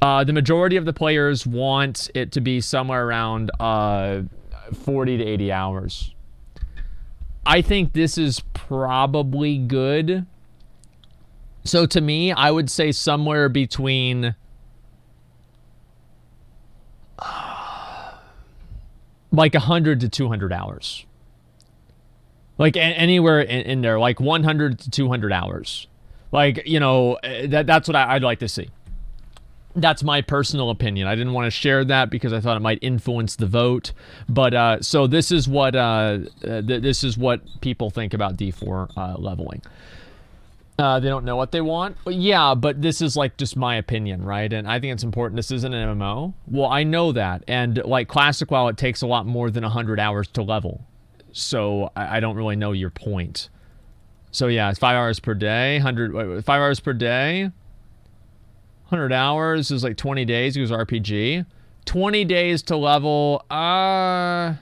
The majority of the players want it to be somewhere around 40 to 80 hours. I think this is probably good. So to me, I would say somewhere between like 100 to 200 hours. Like anywhere in there, like 100 to 200 hours. Like, you know, that's what I'd like to see. That's my personal opinion. I didn't want to share that because I thought it might influence the vote. But so this is what people think about D4 leveling. They don't know what they want. Yeah, but this is like just my opinion, right? And I think it's important. This isn't an MMO. Well, I know that. And like Classic WoW, it takes a lot more than 100 hours to level. So I don't really know your point. So yeah, it's 5 hours per day. 5 hours per day. 100 hours is like 20 days. It was RPG. 20 days to level. I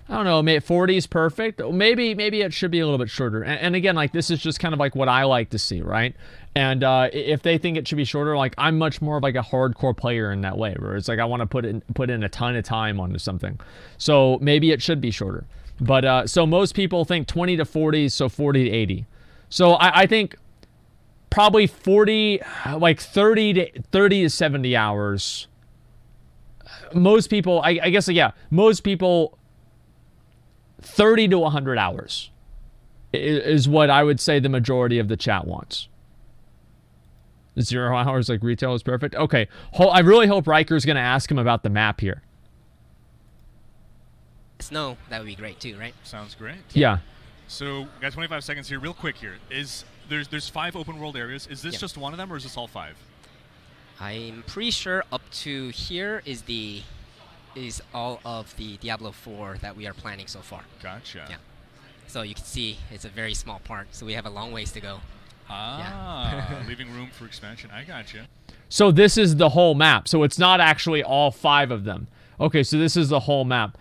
don't know. Maybe 40 is perfect. Maybe it should be a little bit shorter. And again, like this is just kind of like what I like to see, right? And if they think it should be shorter, like I'm much more of like a hardcore player in that way, where it's like I want to put in a ton of time onto something. So maybe it should be shorter. But so most people think 20 to 40, so 40 to 80. So I think probably 40, like 30 to 70 hours. Most people, I guess, yeah, most people, 30 to 100 hours is what I would say the majority of the chat wants. 0 hours like retail is perfect. Okay, I really hope Rhykker going to ask him about the map here. Snow, that would be great too, right? Sounds great. Yeah. So, got 25 seconds here, real quick here. There's 5 open world areas. Is this just one of them, or is this all 5? I'm pretty sure up to here is all of the Diablo 4 that we are planning so far. Gotcha. Yeah. So you can see it's a very small part, so we have a long ways to go. Ah, leaving room for expansion. I gotcha. So this is the whole map. So it's not actually all 5 of them. Okay, so this is the whole map.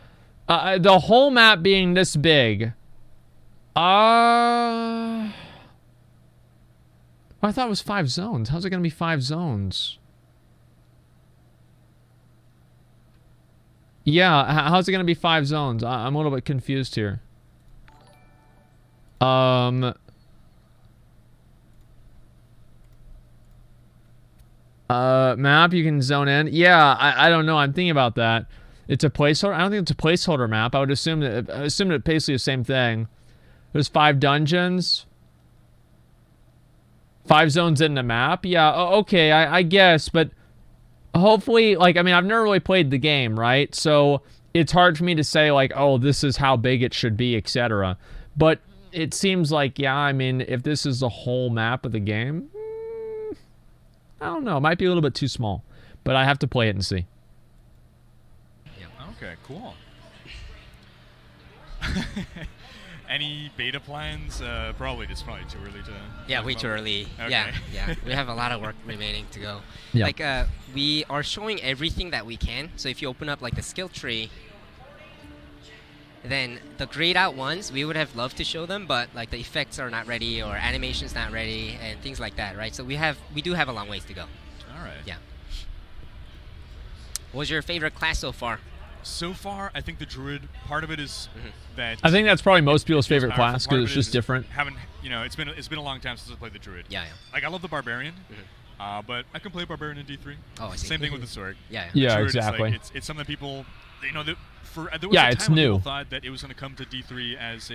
The whole map being this big. I thought it was 5 zones. How's it going to be 5 zones? Yeah, how's it going to be 5 zones? I'm a little bit confused here. Map, you can zone in. Yeah, I don't know. I'm thinking about that. It's a placeholder. I don't think it's a placeholder map. I would assume that it's basically the same thing. There's 5 dungeons. 5 zones in the map. Yeah, okay, I guess, but hopefully, like, I mean, I've never really played the game, right? So it's hard for me to say, like, oh, this is how big it should be, etc. But it seems like, yeah, I mean, if this is the whole map of the game, I don't know. It might be a little bit too small, but I have to play it and see. Okay, cool. Any beta plans? Probably too early to... Yeah, way too early. Okay. Yeah. We have a lot of work remaining to go. Yeah. Like, we are showing everything that we can. So if you open up, like, the skill tree, then the grayed out ones, we would have loved to show them, but, like, the effects are not ready or animation's not ready and things like that, right? So we do have a long ways to go. All right. Yeah. What was your favorite class so far? So far, I think the Druid, part of it is that... I think that's probably most people's favorite class because it's just different. It's been a long time since I played the Druid. Yeah. Like, I love the Barbarian, but I can play Barbarian in D3. Oh, I see. Same thing with the Sword. Yeah, Druid exactly. Is like, it's something people, there was a it's time when new. people thought that it was going to come to D3 as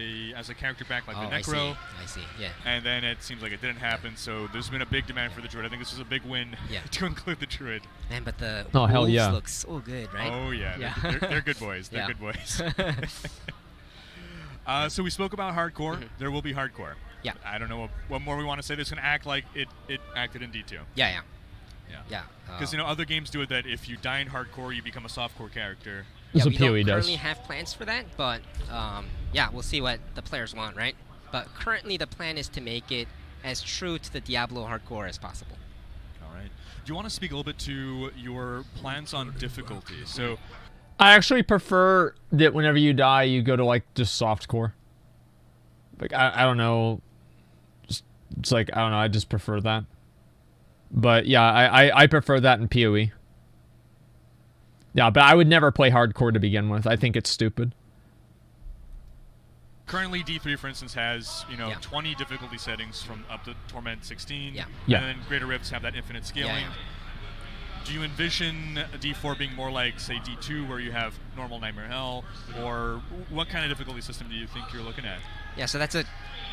a character pack like the Necro. I see, yeah. And then it seems like it didn't happen, so there's been a big demand for the Druid. I think this is a big win to include the Druid. Man, but the hell yeah. look so good, right? Oh, yeah. They're good boys. They're good boys. So we spoke about hardcore. There will be hardcore. Yeah. I don't know what more we want to say. This is going to act like it acted in D2. Yeah. Because other games do it that if you die in hardcore, you become a softcore character. Yeah, we don't currently have plans for that, but we'll see what the players want, right? But currently the plan is to make it as true to the Diablo hardcore as possible. All right. Do you want to speak a little bit to your plans on difficulty? So I actually prefer that whenever you die, you go to like just softcore. Like I don't know, it's like I don't know. I just prefer that. But yeah, I prefer that in PoE. Yeah, but I would never play hardcore to begin with. I think it's stupid. Currently, D3, for instance, has 20 difficulty settings from up to Torment 16. Yeah. And then Greater Rifts have that infinite scaling. Do you envision D4 being more like, say, D2, where you have normal Nightmare Hell, or what kind of difficulty system do you think you're looking at? Yeah, so that's a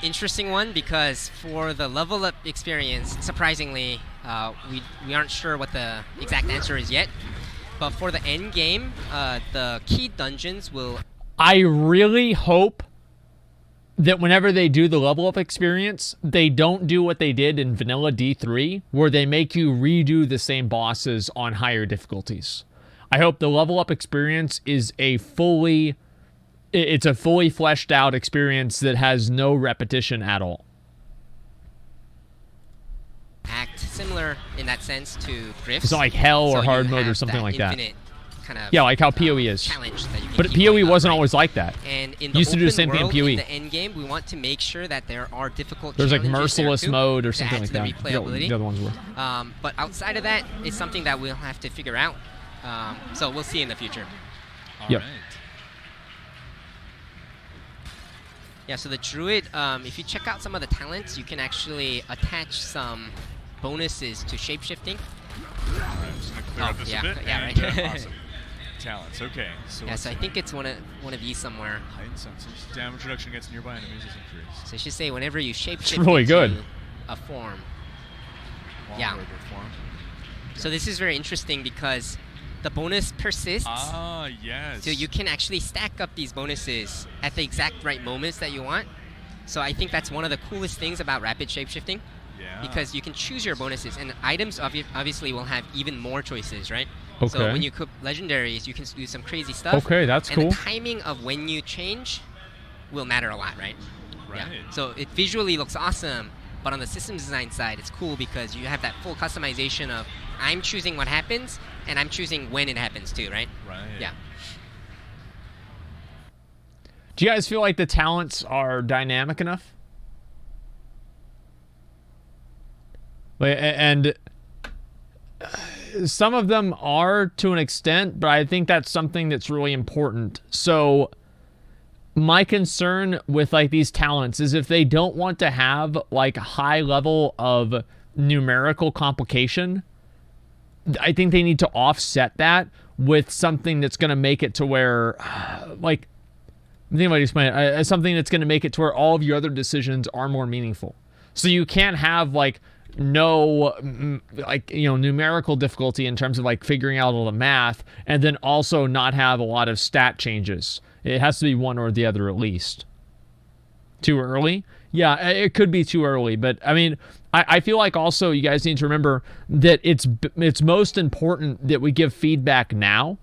interesting one, because for the level up experience, surprisingly, we aren't sure what the exact answer is yet. But for the end game, the key dungeons will... I really hope that whenever they do the level up experience, they don't do what they did in vanilla D3, where they make you redo the same bosses on higher difficulties. I hope the level up experience is a fully fleshed out experience that has no repetition at all. Act similar in that sense to Grifts. It's not like hell or hard mode or something like that. Kind of, yeah, like how PoE is. But PoE wasn't always like that. And in the used to do the same thing in PoE. In the end game, we want to make sure that there are difficult There's like merciless mode or something like that. Replayability. The other ones were. But outside of that, it's something that we'll have to figure out. So we'll see in the future. All right. Yeah, so the Druid, if you check out some of the talents, you can actually attach some bonuses to shapeshifting. All right, I'm just going to clear up this a bit. Yeah, right. Awesome. Talents, okay. So I think it's one of these somewhere. Heightened senses. Damage reduction against nearby enemies is increased. So it should say whenever you shapeshift really good. into a form. So this is very interesting because the bonus persists. Ah, yes. So you can actually stack up these bonuses at the exact right moments that you want. So I think that's one of the coolest things about rapid shapeshifting. Yeah. Because you can choose your bonuses, and items obviously will have even more choices, right? Okay. So when you cook legendaries, you can do some crazy stuff. Okay, that's cool. And the timing of when you change will matter a lot, right? Right. Yeah. So it visually looks awesome, but on the system design side, it's cool because you have that full customization of I'm choosing what happens, and I'm choosing when it happens too, right? Right. Yeah. Do you guys feel like the talents are dynamic enough? And some of them are to an extent, but I think that's something that's really important. So my concern with like these talents is if they don't want to have like a high level of numerical complication, I think they need to offset that with something that's going to make it to where like I think I might explain it, something that's going to make it to where all of your other decisions are more meaningful. So you can't have like no numerical difficulty in terms of like figuring out all the math and then also not have a lot of stat changes. It has to be one or the other at least. Too early? Yeah, it could be too early, but I mean, I feel like also you guys need to remember that it's most important that we give feedback now.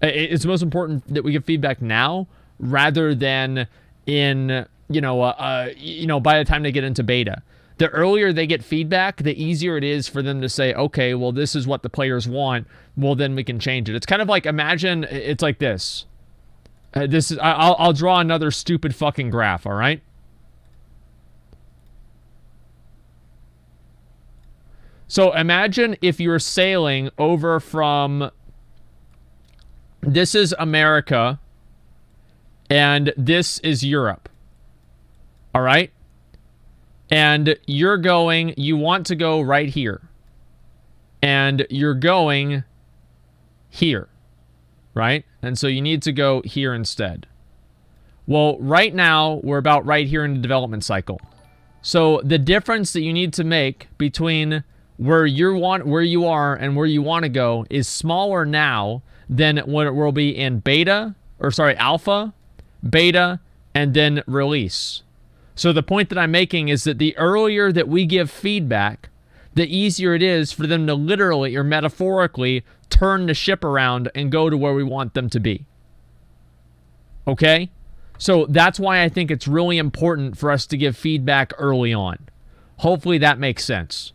It's most important that we give feedback now rather than in by the time they get into beta. The earlier they get feedback, the easier it is for them to say, okay, well, this is what the players want. Well, then we can change it. It's kind of like, imagine it's like this. I'll draw another stupid fucking graph, all right? So imagine if you're sailing over from, this is America, and this is Europe, all right? And you want to go right here. And you're going here, right? And so you need to go here instead. Well, right now, we're about right here in the development cycle. So the difference that you need to make between where you are and where you want to go is smaller now than what it will be in alpha, beta, and then release. So the point that I'm making is that the earlier that we give feedback, the easier it is for them to literally or metaphorically turn the ship around and go to where we want them to be. Okay? So that's why I think it's really important for us to give feedback early on. Hopefully that makes sense.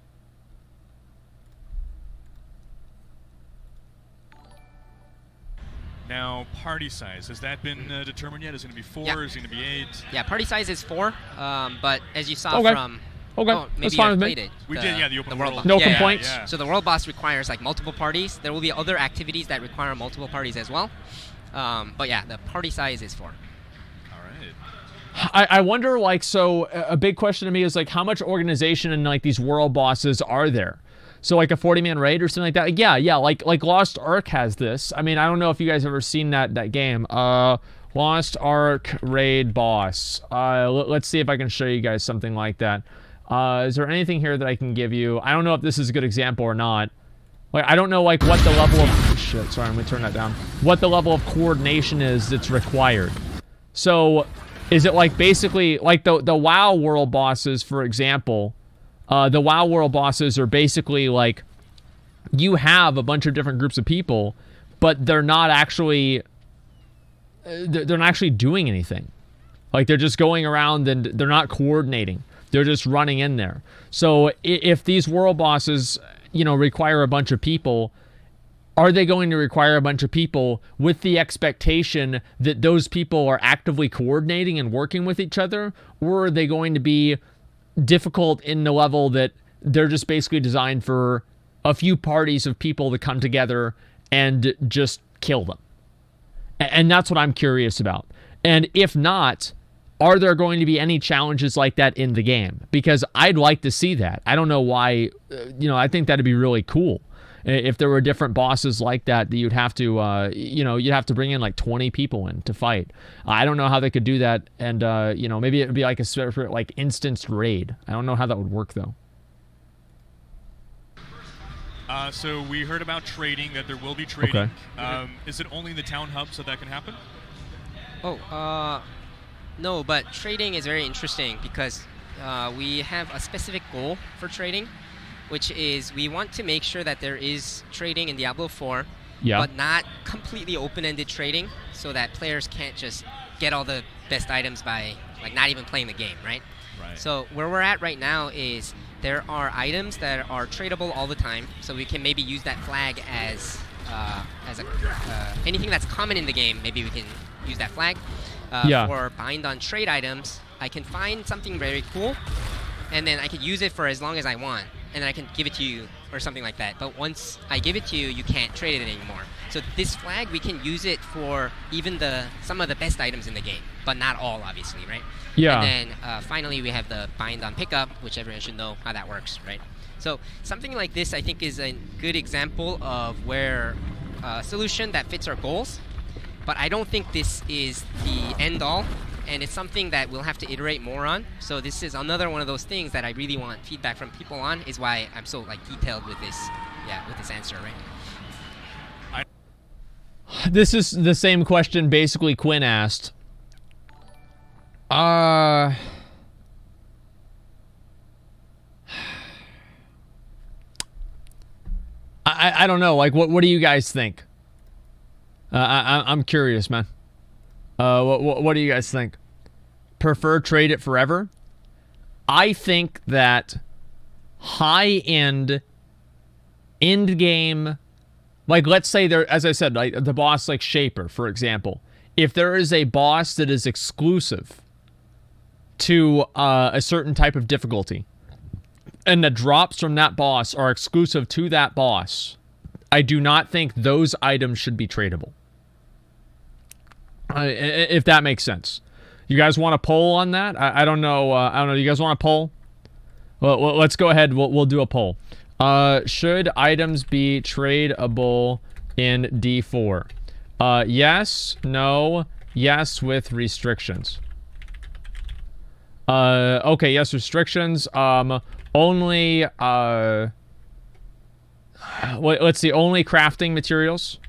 Now, party size, has that been determined yet? Is it going to be 4? Yeah. Is it going to be 8? Yeah, party size is 4, but as you saw from... Okay, maybe that's fine with me. it. We did, yeah, the open world. No complaints. So the world boss requires like multiple parties. There will be other activities that require multiple parties as well. But yeah, the party size is 4. I wonder, like, so a big question to me is, like, how much organization in, like, these world bosses are there? So, like, a 40-man raid or something like that? Yeah, like Lost Ark has this. I mean, I don't know if you guys ever seen that game. Lost Ark raid boss. Let's see if I can show you guys something like that. Is there anything here that I can give you? I don't know if this is a good example or not. Like, I don't know, like, what the level of... Shit, sorry, let me turn that down. What the level of coordination is that's required. So... is it like basically like the WoW world bosses, for example? The WoW world bosses are basically like you have a bunch of different groups of people, but they're not actually doing anything. Like they're just going around and they're not coordinating. They're just running in there. So if these world bosses, you know, require a bunch of people, are they going to require a bunch of people with the expectation that those people are actively coordinating and working with each other? Or are they going to be difficult in the level that they're just basically designed for a few parties of people to come together and just kill them? And that's what I'm curious about. And if not, are there going to be any challenges like that in the game? Because I'd like to see that. I don't know why, you know, I think that'd be really cool. If there were different bosses like that you'd have to, you know, you'd have to bring in like 20 people in to fight. I don't know how they could do that. And, you know, maybe it would be like a separate, like, instanced raid. I don't know how that would work, though. So we heard about trading, that there will be trading. Okay. Is it only in the town hub so that can happen? No, but trading is very interesting because we have a specific goal for trading, which is we want to make sure that there is trading in Diablo 4, but not completely open-ended trading, so that players can't just get all the best items by like not even playing the game, right? So where we're at right now is there are items that are tradable all the time, so we can maybe use that flag as anything that's common in the game. Maybe we can use that flag. For bind on trade items, I can find something very cool, and then I can use it for as long as I want, and then I can give it to you or something like that. But once I give it to you, you can't trade it anymore. So this flag, we can use it for even some of the best items in the game, but not all, obviously, right? Yeah. And then finally, we have the bind on pickup, which everyone should know how that works, right? So something like this, I think, is a good example of where a solution that fits our goals. But I don't think this is the end all, and it's something that we'll have to iterate more on. So this is another one of those things that I really want feedback from people on, is why I'm so like detailed with this, with this answer, right? This is the same question basically Quinn asked. I don't know. Like, what do you guys think? I'm curious, man. What do you guys think? Prefer trade it forever? I think that high-end, end-game, like, let's say there, as I said, like the boss like Shaper, for example. If there is a boss that is exclusive to a certain type of difficulty, and the drops from that boss are exclusive to that boss, I do not think those items should be tradable. If that makes sense. You guys want a poll on that? I don't know. I don't know. You guys want a poll? Well, let's go ahead. We'll do a poll. Should items be tradable in D4? Yes, no, yes with restrictions. Okay, yes, restrictions. Only, let's see, only crafting materials.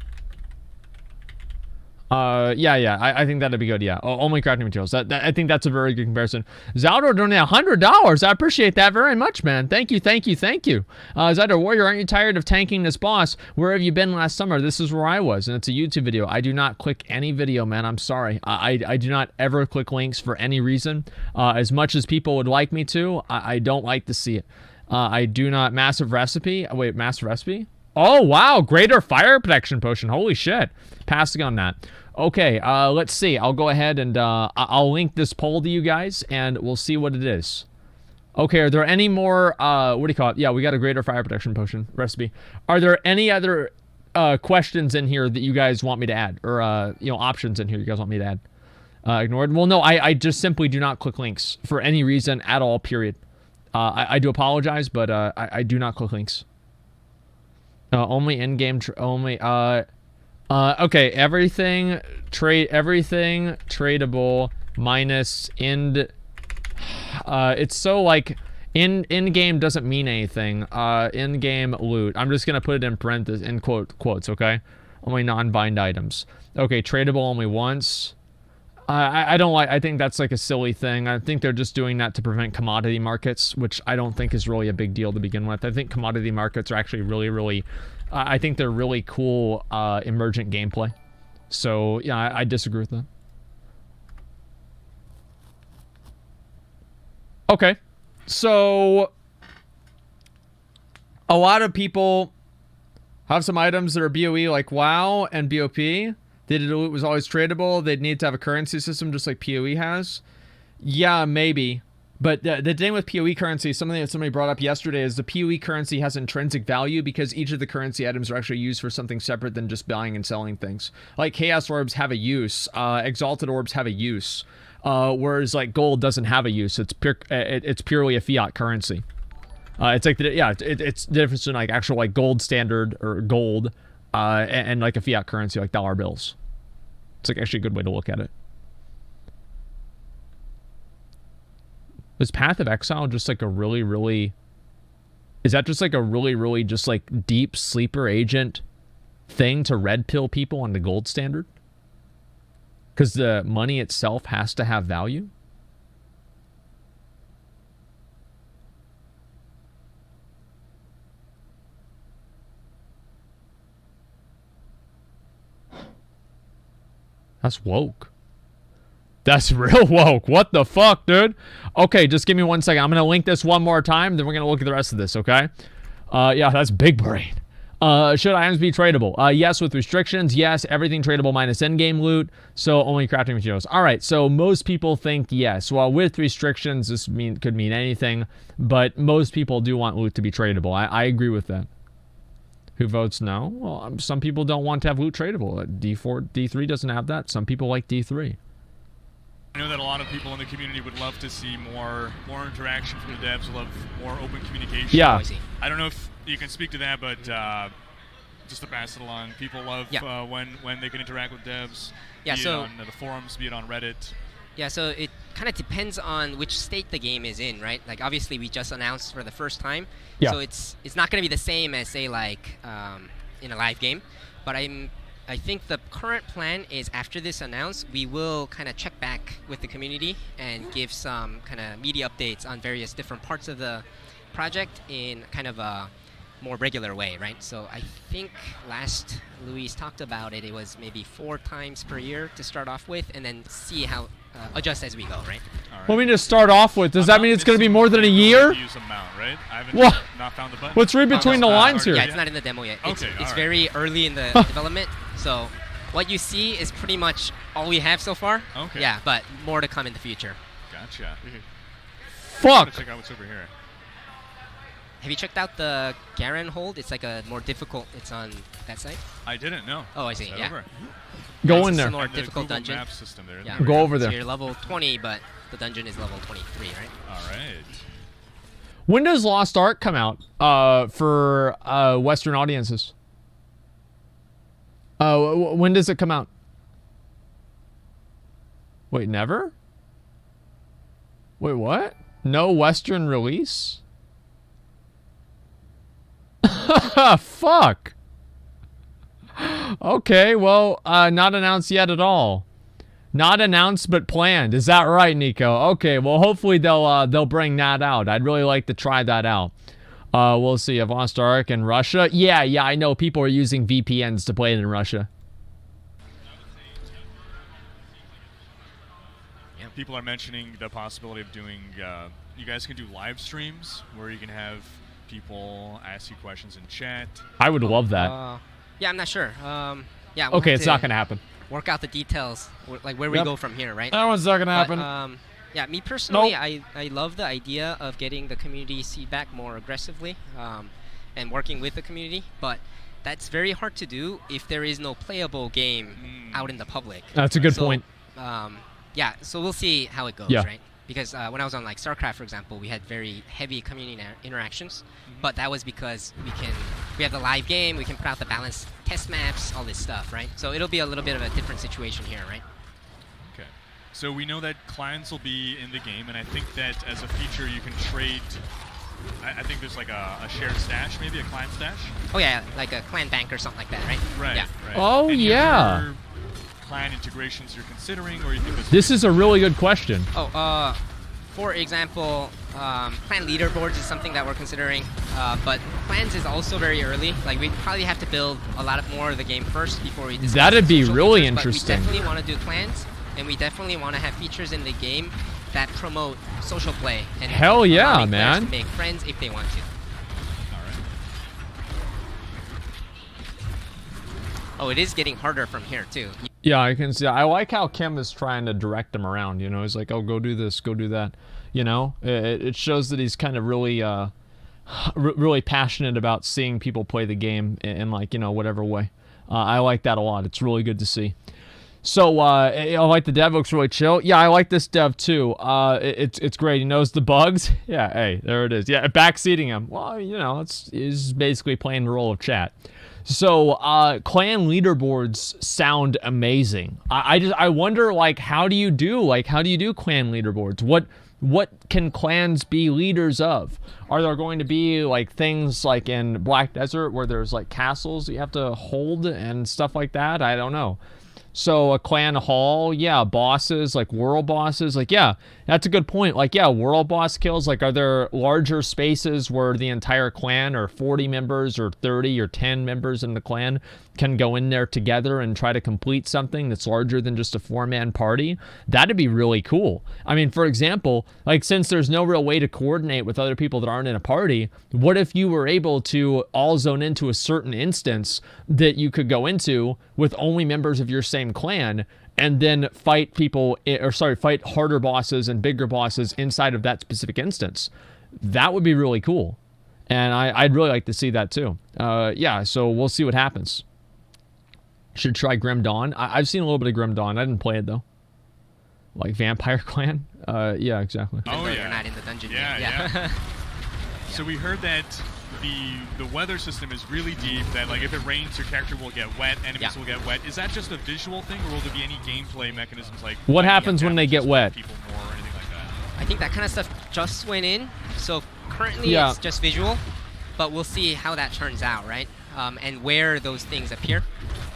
I think that'd be good. Yeah, only crafting materials. I think that's a very good comparison. Zaldo donated $100. I appreciate that very much, man. Thank you. Zaldo Warrior, aren't you tired of tanking this boss? Where have you been last summer? This is where I was, and it's a YouTube video. I do not click any video, man. I'm sorry. I do not ever click links for any reason. As much as people would like me to, I don't like to see it. I do not. Massive recipe. Wait, massive recipe? Oh, wow. Greater fire protection potion. Holy shit. Passing on that. Okay, let's see. I'll go ahead and I'll link this poll to you guys, and we'll see what it is. Okay, are there any more, what do you call it? Yeah, we got a greater fire protection potion recipe. Are there any other questions in here that you guys want me to add? Or, you know, options in here you guys want me to add? Ignored? Well, no, I just simply do not click links for any reason at all, period. I do apologize, but I do not click links. Only in-game, okay, everything tradable minus end. It's so like in-game doesn't mean anything. In-game loot. I'm just gonna put it in parentheses, in quotes, okay? Only non-bind items. Okay, tradable only once. I don't like, I think that's like a silly thing. I think they're just doing that to prevent commodity markets, which I don't think is really a big deal to begin with. I think commodity markets are actually really, I think they're really cool emergent gameplay. So, yeah, I disagree with that. Okay. So, a lot of people have some items that are BOE like WoW and BOP. Digital loot was always tradable. They'd need to have a currency system just like PoE has. Yeah, maybe. But the thing with PoE currency, something that somebody brought up yesterday, is the PoE currency has intrinsic value because each of the currency items are actually used for something separate than just buying and selling things. Like Chaos Orbs have a use. Exalted Orbs have a use. Whereas like gold doesn't have a use. It's purely a fiat currency. It's like, it's the difference in like actual like gold standard or gold and like a fiat currency like dollar bills. It's like actually a good way to look at it. Is Path of Exile just like a really... Is that just like a really just like deep sleeper agent thing to red pill people on the gold standard? Because the money itself has to have value? That's woke. That's real woke. What the fuck, dude? Okay, just give me 1 second. I'm going to link this one more time, then we're going to look at the rest of this, okay? Yeah, that's big brain. Should items be tradable? Yes, with restrictions. Yes, everything tradable minus endgame loot. So only crafting materials. All right, so most people think yes. Well, with restrictions, this could mean anything, but most people do want loot to be tradable. I agree with that. Who votes no? Well, some people don't want to have loot tradable. D4, D3 doesn't have that. Some people like D3. I know that a lot of people in the community would love to see more interaction from the devs, love more open communication. Yeah. I don't know if you can speak to that, but just to pass it along, people love when they can interact with devs. Yeah, be so it on the forums, be it on Reddit. Yeah, so it kind of depends on which state the game is in, right? Like obviously we just announced for the first time, so it's not going to be the same as say like in a live game, but I think the current plan is after this announce, we will kind of check back with the community and give some kind of media updates on various different parts of the project in kind of a more regular way, right? So I think last Luis talked about it, it was maybe 4 times per year to start off with, and then see how adjust as we go, right? What do we just start off with? Does that mean it's going to be more than a year? Use amount, right? I haven't not found the button. Let's read between the lines here. Yeah, it's not in the demo yet. It's very early in the development, so what you see is pretty much all we have so far. Okay. Yeah, but more to come in the future. Gotcha. Fuck. Check out what's over here. Have you checked out the Garen hold? It's like a more difficult. It's on that site. I didn't know. Oh, I see. Yeah. Over. Go in there. It's a more And difficult the Google dungeon. Map system there. Yeah. Go over there. So you're level 20, but the dungeon is level 23, right? All right. When does Lost Ark come out for Western audiences? When does it come out? Wait, never? Wait, what? No Western release? Fuck. Okay, well, not announced yet at all. Not announced, but planned. Is that right, Nico? Okay, well, hopefully they'll bring that out. I'd really like to try that out. We'll see. Of Lost Ark in Russia. Yeah, I know people are using VPNs to play it in Russia. Yeah. People are mentioning the possibility of doing. You guys can do live streams where you can have people ask you questions in chat. I would love that. Yeah, I'm not sure. Yeah. Okay, it's not gonna happen. Work out the details, like where we go from here, right? That one's not gonna happen. Yeah, me personally, I love the idea of getting the community's feedback more aggressively and working with the community, but that's very hard to do if there is no playable game out in the public. That's a good point. Yeah, so we'll see how it goes, right? Because when I was on like StarCraft, for example, we had very heavy community interactions, but that was because we have the live game, we can put out the balanced test maps, all this stuff, right? So it'll be a little bit of a different situation here, right? Okay. So we know that clans will be in the game, and I think that as a feature you can trade. I think there's like a shared stash, maybe a clan stash. Oh yeah, like a clan bank or something like that, right? Right. Yeah. Right. Oh Any yeah. other clan integrations you're considering, or you think this is a really good question? Oh, for example, clan leaderboards is something that we're considering, but clans is also very early. Like we probably have to build a lot more of the game first before we discuss. That'd be really features, interesting. But we definitely want to do clans, and we definitely want to have features in the game that promote social play. And hell yeah, man! To make friends if they want to. All right. Oh, it is getting harder from here too. Yeah, I can see. I like how Kim is trying to direct them around. You know, he's like, "Oh, go do this, go do that." You know, it shows that he's kind of really, really passionate about seeing people play the game in like, you know, whatever way. I like that a lot. It's really good to see. So, I like the dev, looks really chill. Yeah, I like this dev too. It's great. He knows the bugs. Yeah, hey, there it is. Yeah, backseating him. Well, you know, he's basically playing the role of chat. So, clan leaderboards sound amazing. I wonder, like, how do you do clan leaderboards? What can clans be leaders of? Are there going to be like things like in Black Desert where there's like castles you have to hold and stuff like that? I don't know. So a clan hall, yeah, bosses, like world bosses, like, yeah, that's a good point. Like, yeah, world boss kills, like, are there larger spaces where the entire clan or 40 members or 30 or 10 members in the clan can go in there together and try to complete something that's larger than just a 4-man party? That'd be really cool. I mean, for example, like, since there's no real way to coordinate with other people that aren't in a party, what if you were able to all zone into a certain instance that you could go into with only members of your same clan, and then fight fight harder bosses and bigger bosses inside of that specific instance? That would be really cool, and I'd really like to see that too. Yeah, so we'll see what happens. Should try Grim Dawn. I've seen a little bit of Grim Dawn. I didn't play it though. Like Vampire Clan. Yeah, exactly. Oh yeah, you're not in the dungeon yet. Yeah. So we heard that the weather system is really deep, that like if it rains your character will get wet, enemies will get wet. Is that just a visual thing, or will there be any gameplay mechanisms like what happens when they get wet? People more or anything like that? I think that kind of stuff just went in, so currently it's just visual, but we'll see how that turns out, right? And where those things appear,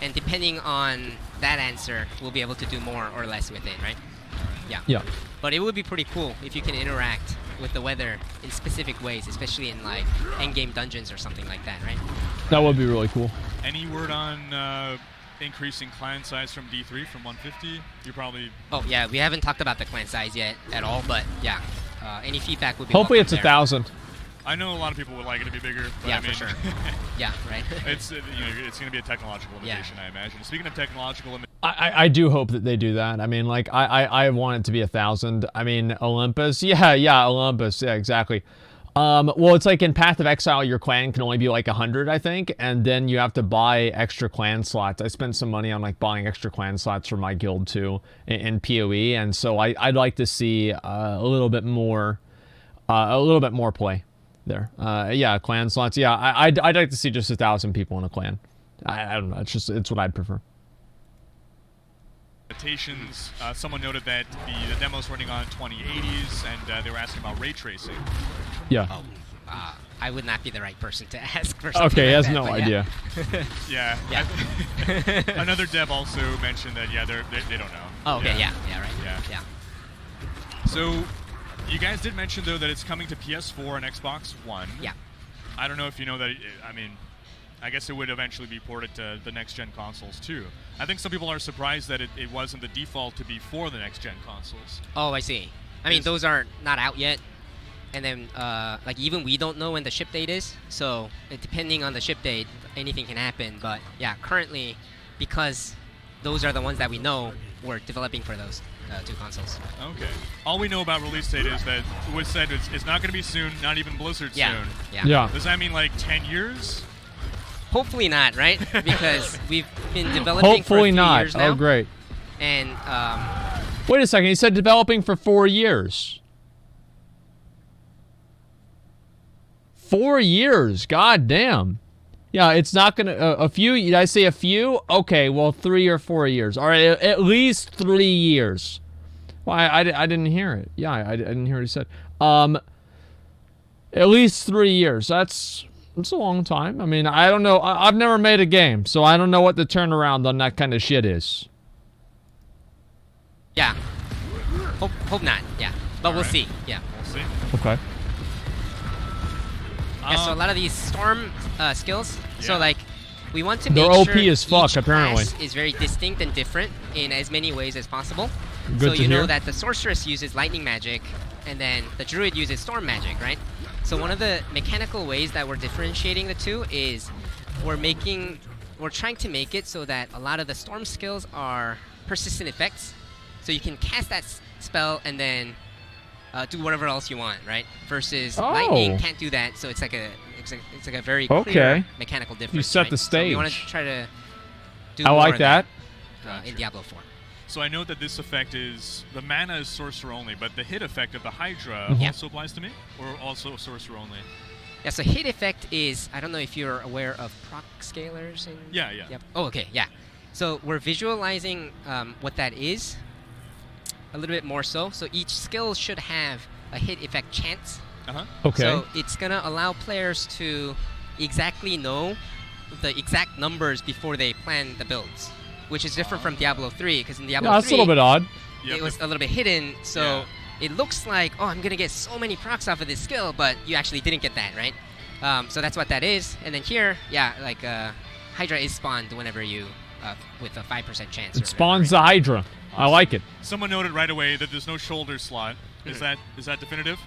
and depending on that answer, we'll be able to do more or less with it, right? Yeah. But it would be pretty cool if you can interact with the weather in specific ways, especially in like endgame dungeons or something like that, right? That would be really cool. Any word on increasing clan size from D3 from 150? You probably. Oh yeah, we haven't talked about the clan size yet at all, but yeah, any feedback would be. Hopefully, it's there. 1,000. I know a lot of people would like it to be bigger, but yeah, I mean, for sure. Yeah, right. it's it's going to be a technological limitation, I imagine. Speaking of technological limitations, I do hope that they do that. I mean, like I want it to be 1,000. I mean, Olympus. Yeah, Olympus. Yeah, exactly. Well, it's like in Path of Exile, your clan can only be like 100, I think, and then you have to buy extra clan slots. I spent some money on like buying extra clan slots for my guild too in PoE, and so I'd like to see a little bit more play there. Yeah, clan slots. Yeah, I'd like to see just 1,000 people in a clan. I don't know. It's what I'd prefer. Someone noted that the demo's running on 2080s, and they were asking about ray tracing. Yeah. Oh, I would not be the right person to ask for something okay, he has that, no idea. Yeah. Another dev also mentioned that they don't know. Oh, okay, yeah, right. Yeah. So, you guys did mention though that it's coming to PS4 and Xbox One. Yeah. I don't know if you know that. I mean, I guess it would eventually be ported to the next-gen consoles too. I think some people are surprised that it wasn't the default to be for the next-gen consoles. Oh, I see. I mean, those are not out yet. and then like even we don't know when the ship date is. So depending on the ship date, anything can happen. But yeah, currently, because those are the ones that we know, we're developing for those 2 consoles. Okay. All we know about release date is that it was said it's not going to be soon, not even Blizzard soon. Yeah. Does that mean like 10 years? Hopefully not, right? Because we've been developing for a few years now. Oh, great. And wait a second. You said developing for 4 years. 4 years. God damn. Yeah, it's not gonna a few. Did I say a few? Okay, well, 3 or 4 years. All right, at least 3 years. Well, I didn't hear it. Yeah, I didn't hear what he said. At least 3 years. That's a long time. I mean, I don't know. I've never made a game, so I don't know what the turnaround on that kind of shit is. Yeah. Hope not. Yeah, but we'll see. Yeah. We'll see. Okay. Yeah, so a lot of these storm skills. Yeah. So like, we want to They're make OP sure as fuck, each apparently. class is very distinct and different in as many ways as possible. Good so to you know hear. that the sorceress uses lightning magic, and then the druid uses storm magic, right? So one of the mechanical ways that we're differentiating the two is we're trying to make it so that a lot of the storm skills are persistent effects. So you can cast that spell and then do whatever else you want, right? Versus lightning can't do that, so it's like a very clear mechanical difference. You set right? the stage. So we want to try to do I more like of that. In Diablo 4. So I know that this effect is the mana is sorcerer only, but the hit effect of the Hydra Mm-hmm. also applies to me, or also sorcerer only. Yeah, so hit effect is, I don't know if you're aware of proc scalars. Yeah. Yep. Oh, okay, yeah. So we're visualizing what that is a little bit more so. So each skill should have a hit effect chance. Okay. So it's going to allow players to exactly know the exact numbers before they plan the builds, which is different from Diablo 3, because in Diablo 3... that's a little bit odd. It was a little bit hidden, so it looks like, oh, I'm going to get so many procs off of this skill, but you actually didn't get that, right? So that's what that is. And then here, like, Hydra is spawned whenever you, with a 5% chance. It spawns the Hydra. I like it. Someone noted right away that there's no shoulder slot. Is that definitive?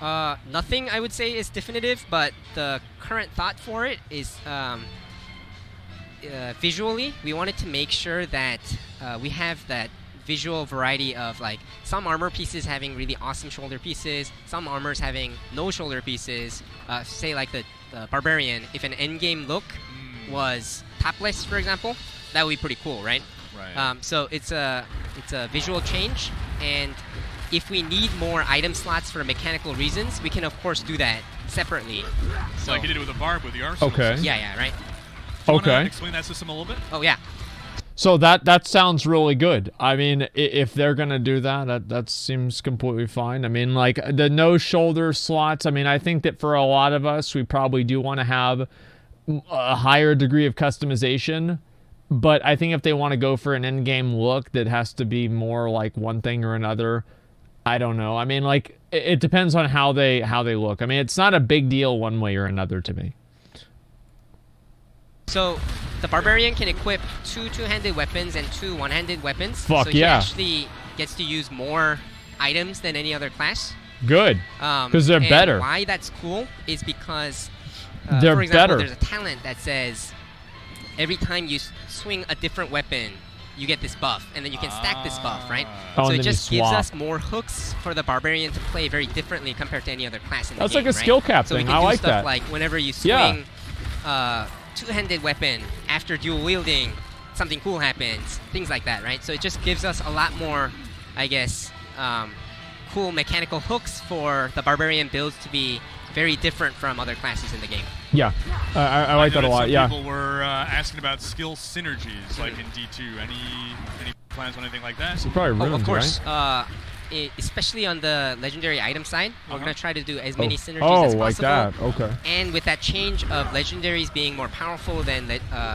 Nothing, I would say, is definitive, but the current thought for it is visually, we wanted to make sure that we have that visual variety of like some armor pieces having really awesome shoulder pieces, some armors having no shoulder pieces. Say like the Barbarian, if an endgame look was topless, for example, that would be pretty cool, right? Right. So it's a visual change, and if we need more item slots for mechanical reasons, we can of course do that separately. So like you did it with a barb with the arsenal. Okay. Yeah, right. Do you wanna explain that system a little bit? Oh yeah. So that sounds really good. I mean, if they're gonna do that seems completely fine. I mean, like the no shoulder slots. I mean, I think that for a lot of us, we probably do want to have a higher degree of customization. But I think if they want to go for an in-game look that has to be more like one thing or another, I don't know. I mean, like it depends on how they look. I mean, it's not a big deal one way or another to me. So the Barbarian can equip 2 two-handed weapons and 2 one-handed weapons. Fuck so he yeah. actually gets to use more items than any other class. Good. Because they're better. Why that's cool is because, they're for example, better. there's a talent that says every time you swing a different weapon, you get this buff, and then you can stack this buff, right? Oh, so and it then just you gives swap. us more hooks for the Barbarian to play very differently compared to any other class in the That's game, like a right? skill cap so we thing. can I do like stuff that. like whenever you swing two-handed weapon after dual wielding, something cool happens, things like that, right? So it just gives us a lot more, I guess, cool mechanical hooks for the Barbarian builds to be very different from other classes in the game. Yeah, I like that a lot. Yeah. People were asking about skill synergies, like in D2. Any plans on anything like that? So probably runes, of course. right? Especially on the legendary item side, we're going to try to do as many synergies as possible. like that. Okay. And with that change of legendaries being more powerful than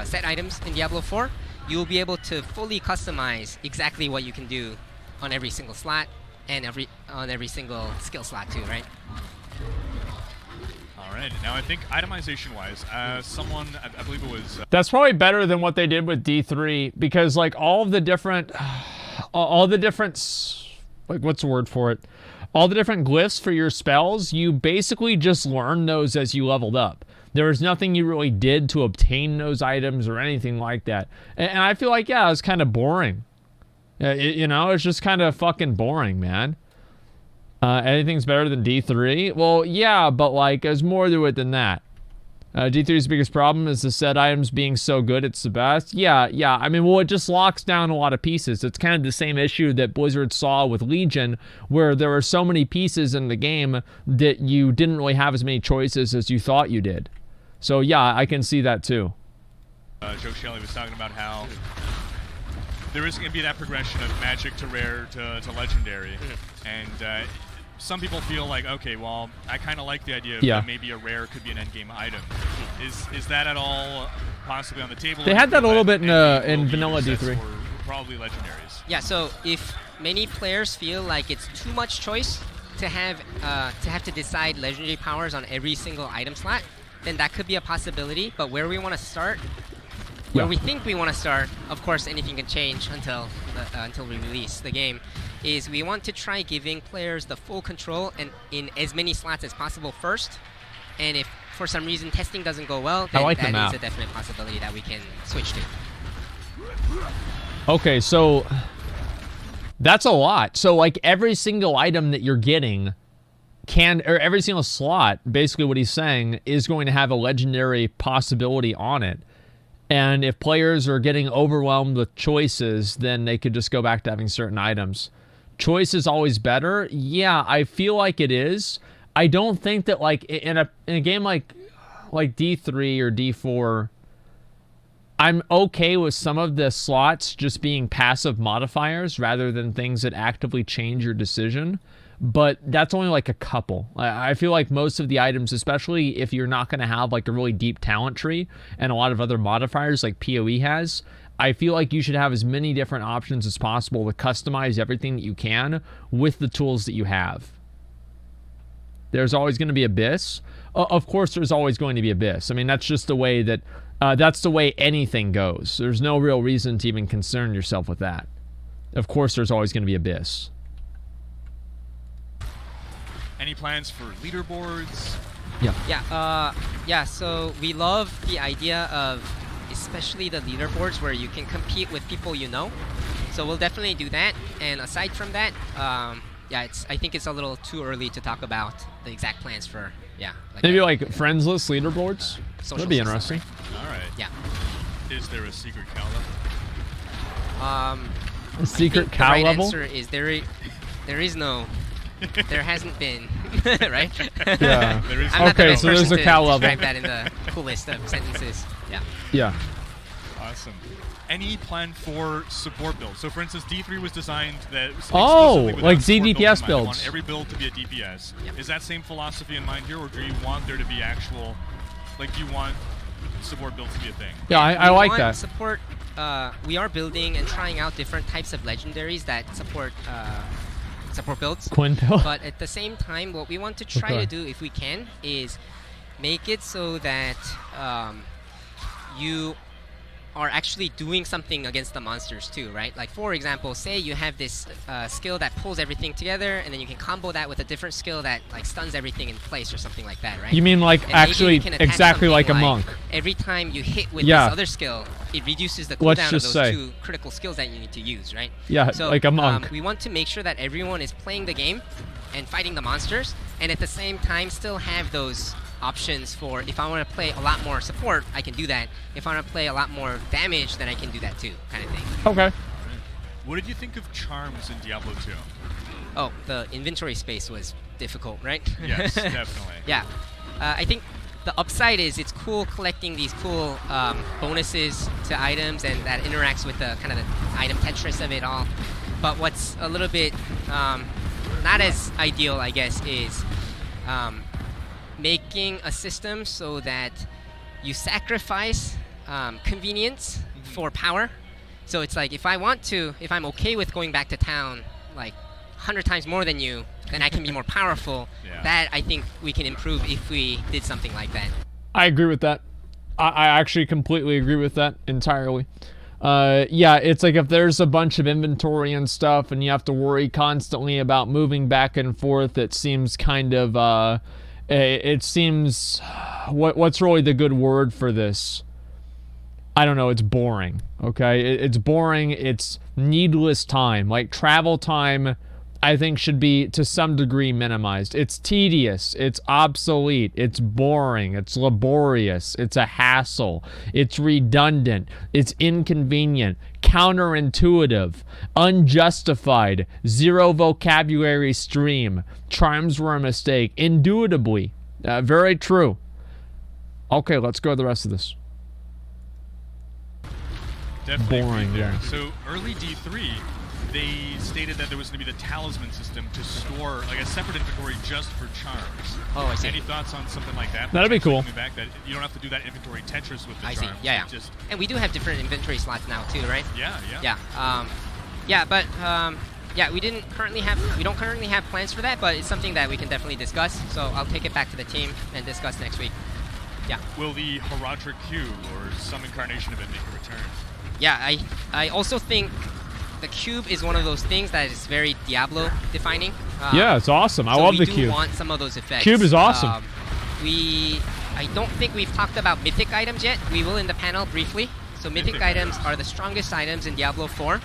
set items in Diablo 4, you'll be able to fully customize exactly what you can do on every single slot and on every single skill slot too, right? All right. Now I think itemization-wise, someone I believe it was. That's probably better than what they did with D3 because like all the different, like what's the word for it? all the different glyphs for your spells, you basically just learned those as you leveled up. There was nothing you really did to obtain those items or anything like that. And I feel like, yeah, it's kind of boring. You know, it's just kind of fucking boring, man. Anything's better than D3? Well, yeah, but like, there's more to it than that. D3's biggest problem is the set items being so good it's the best. Yeah. I mean, well, it just locks down a lot of pieces. It's kind of the same issue that Blizzard saw with Legion, where there were so many pieces in the game that you didn't really have as many choices as you thought you did. So yeah, I can see that too. Joe Shelley was talking about how there is going to be that progression of magic to rare to legendary, and some people feel like, okay, well, I kind of like the idea of that maybe a rare could be an endgame item. Is that at all possibly on the table? They had that a little bit in vanilla D3. Probably legendaries. Yeah, so if many players feel like it's too much choice to have to decide legendary powers on every single item slot, then that could be a possibility. But where we want to start, where we think we want to start, of course, anything can change until we release the game, is we want to try giving players the full control and in as many slots as possible first. And if for some reason testing doesn't go well, then that is a definite possibility that we can switch to. Okay, so that's a lot. So like every single item that you're getting or every single slot, basically what he's saying, is going to have a legendary possibility on it. And if players are getting overwhelmed with choices, then they could just go back to having certain items. Choice is always better. Yeah, I feel like it is. I don't think that like in a game like D3 or D4, I'm okay with some of the slots just being passive modifiers rather than things that actively change your decision. But that's only like a couple. I feel like most of the items, especially if you're not going to have like a really deep talent tree and a lot of other modifiers like PoE has, I feel like you should have as many different options as possible to customize everything that you can with the tools that you have. There's always going to be Abyss. Of course, there's always going to be Abyss. I mean, that's just the way that, that's the way anything goes. There's no real reason to even concern yourself with that. Of course, there's always going to be Abyss. Any plans for leaderboards? Yeah, so we love the idea of especially the leaderboards where you can compete with people you know. So we'll definitely do that. And aside from that, I think it's a little too early to talk about the exact plans for, maybe like friends-less leaderboards? That'd be interesting. Right? All right. Yeah. Is there a secret cow level? A secret cow level? The answer is there is no. There hasn't been, right? Yeah. Okay, so there's a cow level. Describe that in the coolest of sentences. Yeah. Awesome. Any plan for support builds? So, for instance, D3 was designed that like ZDPS builds. They want every build to be a DPS. Yep. Is that same philosophy in mind here, or do you want there to be actual, like, you want support builds to be a thing? Yeah, I like that. Support. We are building and trying out different types of legendaries that support builds. Quinn build. But at the same time, what we want to try to do, if we can, is make it so that you are actually doing something against the monsters too, right? Like, for example, say you have this skill that pulls everything together, and then you can combo that with a different skill that like stuns everything in place or something like that, right? You mean like and actually exactly like a monk? Every time you hit with this other skill, it reduces the cooldown of those two critical skills that you need to use, right? Yeah, so, like a monk. We want to make sure that everyone is playing the game and fighting the monsters, and at the same time still have those options for, if I want to play a lot more support, I can do that. If I want to play a lot more damage, then I can do that too, kind of thing. Okay. What did you think of charms in Diablo 2? Oh, the inventory space was difficult, right? Yes, definitely. Yeah. I think the upside is it's cool collecting these cool bonuses to items, and that interacts with the kind of the item Tetris of it all. But what's a little bit not as ideal, I guess, is making a system so that you sacrifice convenience for power. So it's like, if I'm okay with going back to town like 100 times more than you, then I can be more powerful. That I think we can improve if we did something like that. I agree with that. I actually completely agree with that entirely. Yeah, it's like if there's a bunch of inventory and stuff and you have to worry constantly about moving back and forth, it seems kind of, it seems, what's really the good word for this? I don't know, it's boring, okay? It's boring, it's needless time. Like, travel time, I think, should be, to some degree, minimized. It's tedious, it's obsolete, it's boring, it's laborious, it's a hassle, it's redundant, it's inconvenient, counterintuitive, unjustified, zero vocabulary stream, charms were a mistake, indubitably. Very true. Okay, let's go to the rest of this. Definitely boring, yeah. So early D3, they stated that there was going to be the talisman system to store like a separate inventory just for charms. Oh, I see. Any thoughts on something like that? That'd be cool. Back that you don't have to do that inventory Tetris with the I charms. see. Yeah, yeah. Just and we do have different inventory slots now too, right? Yeah. Yeah, we don't currently have plans for that, but it's something that we can definitely discuss. So I'll take it back to the team and discuss next week. Yeah. Will the Rhykker cube or some incarnation of it make a return? Yeah, I also think the cube is one of those things that is very Diablo defining. Yeah, it's awesome. I love the cube. We do want some of those effects. Cube is awesome. I don't think we've talked about Mythic items yet. We will in the panel briefly. So Mythic items are the strongest items in Diablo 4.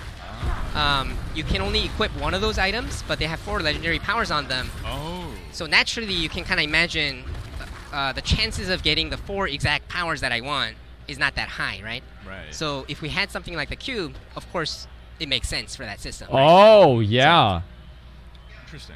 You can only equip one of those items, but they have 4 legendary powers on them. Oh. So naturally, you can kind of imagine the chances of getting the 4 exact powers that I want is not that high, right? Right. So if we had something like the cube, of course, it makes sense for that system. Right? Oh, yeah. Interesting.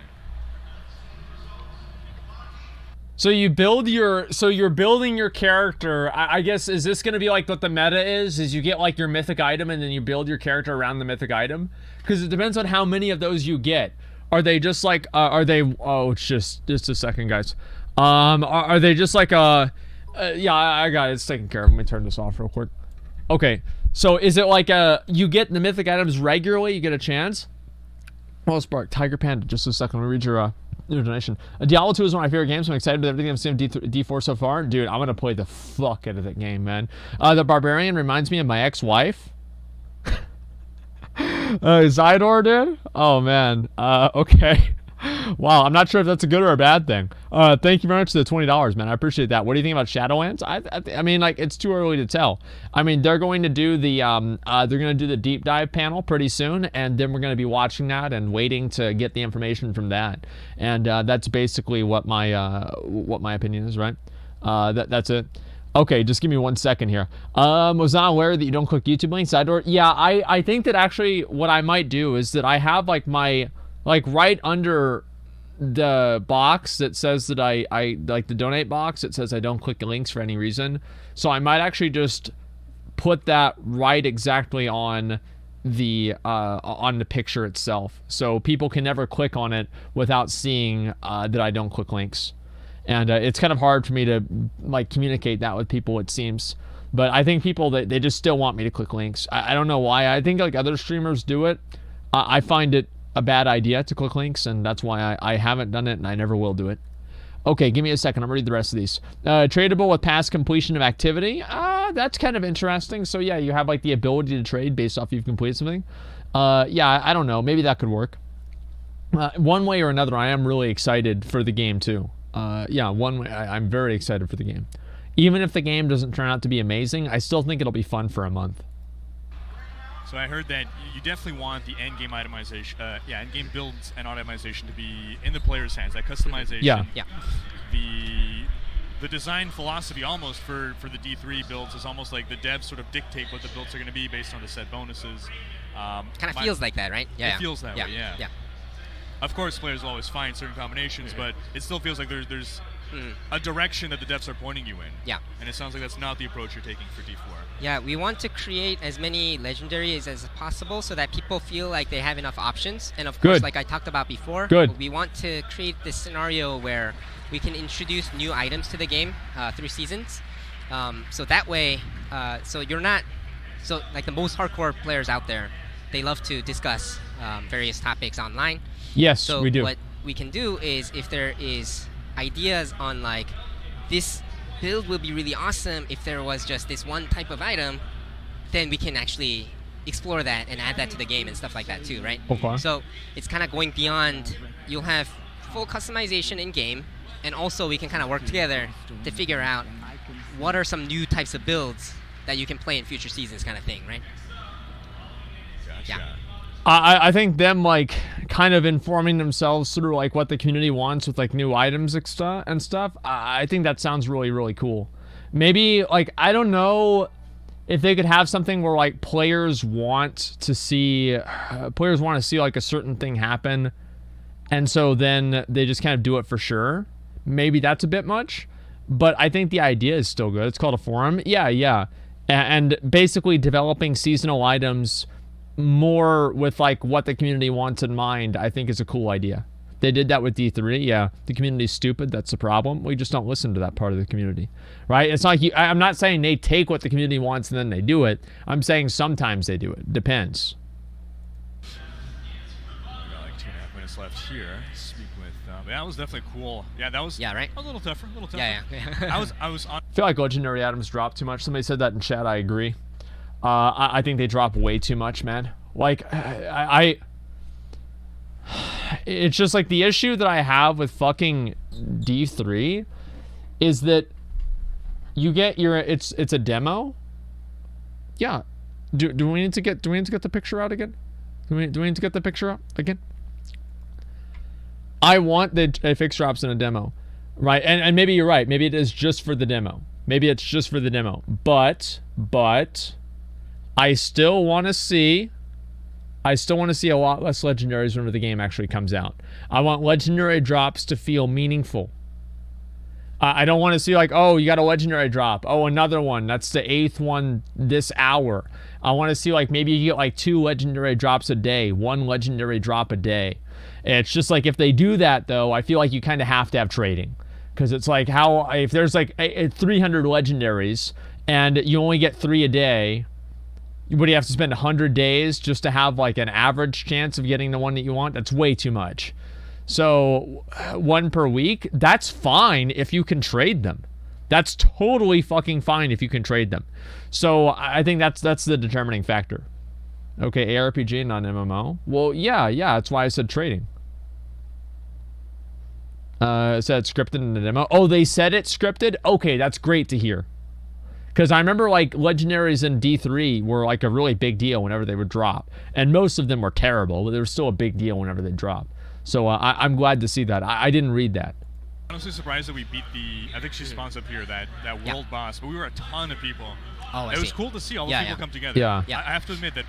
So you're building your character. I guess, is this going to be like what the meta is you get like your mythic item and then you build your character around the mythic item? Because it depends on how many of those you get. Are they just like, it's just a second, guys. Are they just like yeah, I got it. It's taken care of. Let me turn this off real quick. Okay, so is it like you get the mythic items regularly, you get a chance? Well, Spark, Tiger Panda, just a second, let me read your donation. Diablo 2 is one of my favorite games, so I'm excited with everything I've seen of D4 so far. Dude, I'm gonna play the fuck out of that game, man. The Barbarian reminds me of my ex-wife. Zydor did? Oh, man. Okay. Wow, I'm not sure if that's a good or a bad thing. Thank you very much for the $20, man. I appreciate that. What do you think about Shadowlands? I mean, like, it's too early to tell. I mean, they're going to do the deep dive panel pretty soon, and then we're going to be watching that and waiting to get the information from that. And that's basically what my opinion is, right? That's it. Okay, just give me 1 second here. Was not aware that you don't click YouTube links. Yeah, I think that actually what I might do is that I have like my right under the box that says that I like the donate box, it says I don't click links for any reason. So I might actually just put that right exactly on the picture itself, so people can never click on it without seeing that I don't click links. And it's kind of hard for me to like communicate that with people, it seems. But I think people, they just still want me to click links. I don't know why. I think like other streamers do it. I find it a bad idea to click links, and that's why I haven't done it, and I never will do it. Okay, give me a second. I'm gonna read the rest of these. Tradable with past completion of activity. That's kind of interesting. So yeah, you have like the ability to trade based off you've completed something. Yeah, I don't know. Maybe that could work. One way or another, I am really excited for the game too. Yeah, one way, I'm very excited for the game. Even if the game doesn't turn out to be amazing, I still think it'll be fun for a month. So I heard that you definitely want the endgame itemization, endgame builds and itemization to be in the player's hands. That customization, yeah. The design philosophy almost for the D3 builds is almost like the devs sort of dictate what the builds are going to be based on the set bonuses. Kind of feels like that, right? Yeah. It feels that way, yeah. Of course, players will always find certain combinations, but it still feels like there's a direction that the devs are pointing you in. Yeah. And it sounds like that's not the approach you're taking for D4. Yeah, we want to create as many legendaries as possible so that people feel like they have enough options. And of course, like I talked about before, we want to create this scenario where we can introduce new items to the game through seasons. So that way, so like the most hardcore players out there, they love to discuss various topics online. Yes, so we do. What we can do is, if there is ideas on like this build will be really awesome if there was just this one type of item, then we can actually explore that and add that to the game and stuff like that too, right? Okay. So it's kind of going beyond. You'll have full customization in game, and also we can kind of work together to figure out what are some new types of builds that you can play in future seasons, kind of thing, right? Gotcha. Yeah. I think them like kind of informing themselves through like what the community wants with like new items and stuff. I think that sounds really, really cool. Maybe like, I don't know if they could have something where like players want to see like a certain thing happen, and so then they just kind of do it for sure. Maybe that's a bit much, but I think the idea is still good. It's called a forum. Yeah. And basically developing seasonal items more with like what the community wants in mind, I think is a cool idea. They did that with D3. Yeah, the community's stupid. That's the problem. We just don't listen to that part of the community, right? It's not like I'm not saying they take what the community wants and then they do it. I'm saying sometimes they do it. Depends. We got like 2.5 minutes left here. Speak with. That was definitely cool. Yeah, that was. Yeah, right. A little tougher. Yeah. I was on. I feel like legendary items drop too much. Somebody said that in chat. I agree. I think they drop way too much, man. Like, it's just like the issue that I have with fucking D3 is that you get your it's a demo. Yeah. Do we need to get the picture out again? Do we need to get the picture out again? I want the fix drops in a demo, right? And maybe you're right. Maybe it is just for the demo. Maybe it's just for the demo. But I still want to see a lot less legendaries whenever the game actually comes out. I want legendary drops to feel meaningful. I don't want to see like, oh, you got a legendary drop. Oh, another one. That's the 8th one this hour. I want to see like maybe you get like 2 legendary drops a day, 1 legendary drop a day. It's just like if they do that though, I feel like you kind of have to have trading. Because it's like how if there's like 300 legendaries and you only get 3 a day, what do you have to spend 100 days just to have like an average chance of getting the one that you want? That's way too much. So 1 per week, that's fine if you can trade them. That's totally fucking fine if you can trade them. So I think that's the determining factor. Okay, ARPG, not MMO. Well, yeah, that's why I said trading. It said scripted in the demo. Oh, they said it's scripted? Okay, that's great to hear. Because I remember like legendaries in D3 were like a really big deal whenever they would drop. And most of them were terrible, but they were still a big deal whenever they drop. So I'm glad to see that. I didn't read that. I'm honestly surprised that we beat I think she spawns up here, that world boss, but we were a ton of people. Oh, it was cool to see all the people come together. Yeah. I have to admit that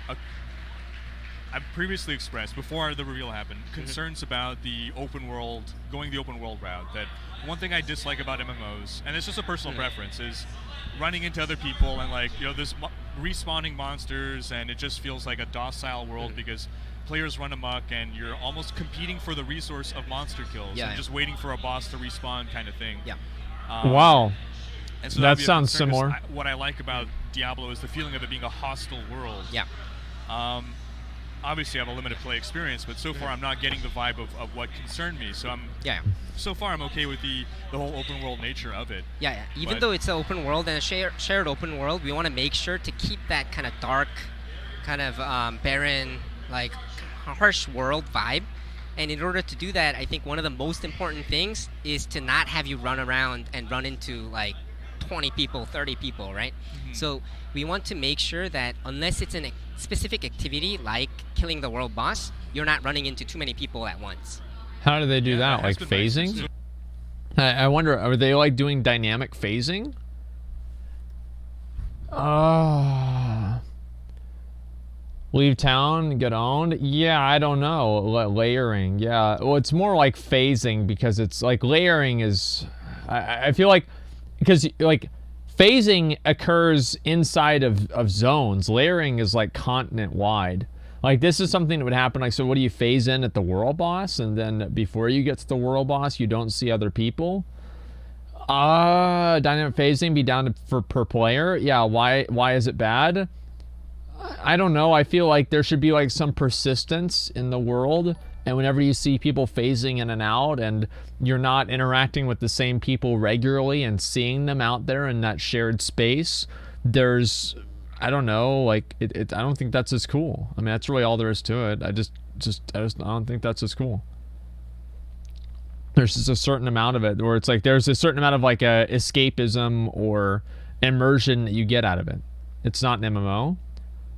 I've previously expressed, before the reveal happened, concerns about the open world, going the open world route. That one thing I dislike about MMOs, and it's just a personal preference, is running into other people and like, there's respawning monsters and it just feels like a docile world because players run amok and you're almost competing for the resource of monster kills and just waiting for a boss to respawn kind of thing. Wow. And so that sounds similar. What I like about Diablo is the feeling of it being a hostile world. Obviously, I have a limited play experience, but so far I'm not getting the vibe of what concerned me. So so far I'm okay with the whole open world nature of it. Even though it's an open world and a shared open world, we want to make sure to keep that kind of dark, kind of barren, like harsh world vibe. And in order to do that, I think one of the most important things is to not have you run around and run into like 20 people, 30 people, right? So we want to make sure that unless it's a specific activity like killing the world boss, you're not running into too many people at once. How do they do that? Like phasing? I wonder, are they like doing dynamic phasing? Leave town, get owned? Yeah, I don't know. Layering, yeah. Well, it's more like phasing because it's like layering is... I feel like... Because like phasing occurs inside of zones. Layering is like continent wide. Like this is something that would happen like, so what do you phase in at the world boss and then before you get to the world boss you don't see other people? Dynamic phasing be down for per player? Yeah, why is it bad? I don't know. I feel like there should be like some persistence in the world, and whenever you see people phasing in and out and you're not interacting with the same people regularly and seeing them out there in that shared space, there's I don't know, like I don't think that's as cool. I mean, that's really all there is to it. I don't think that's as cool. There's just a certain amount of it where it's like there's a certain amount of like a escapism or immersion that you get out of it. It's not an MMO.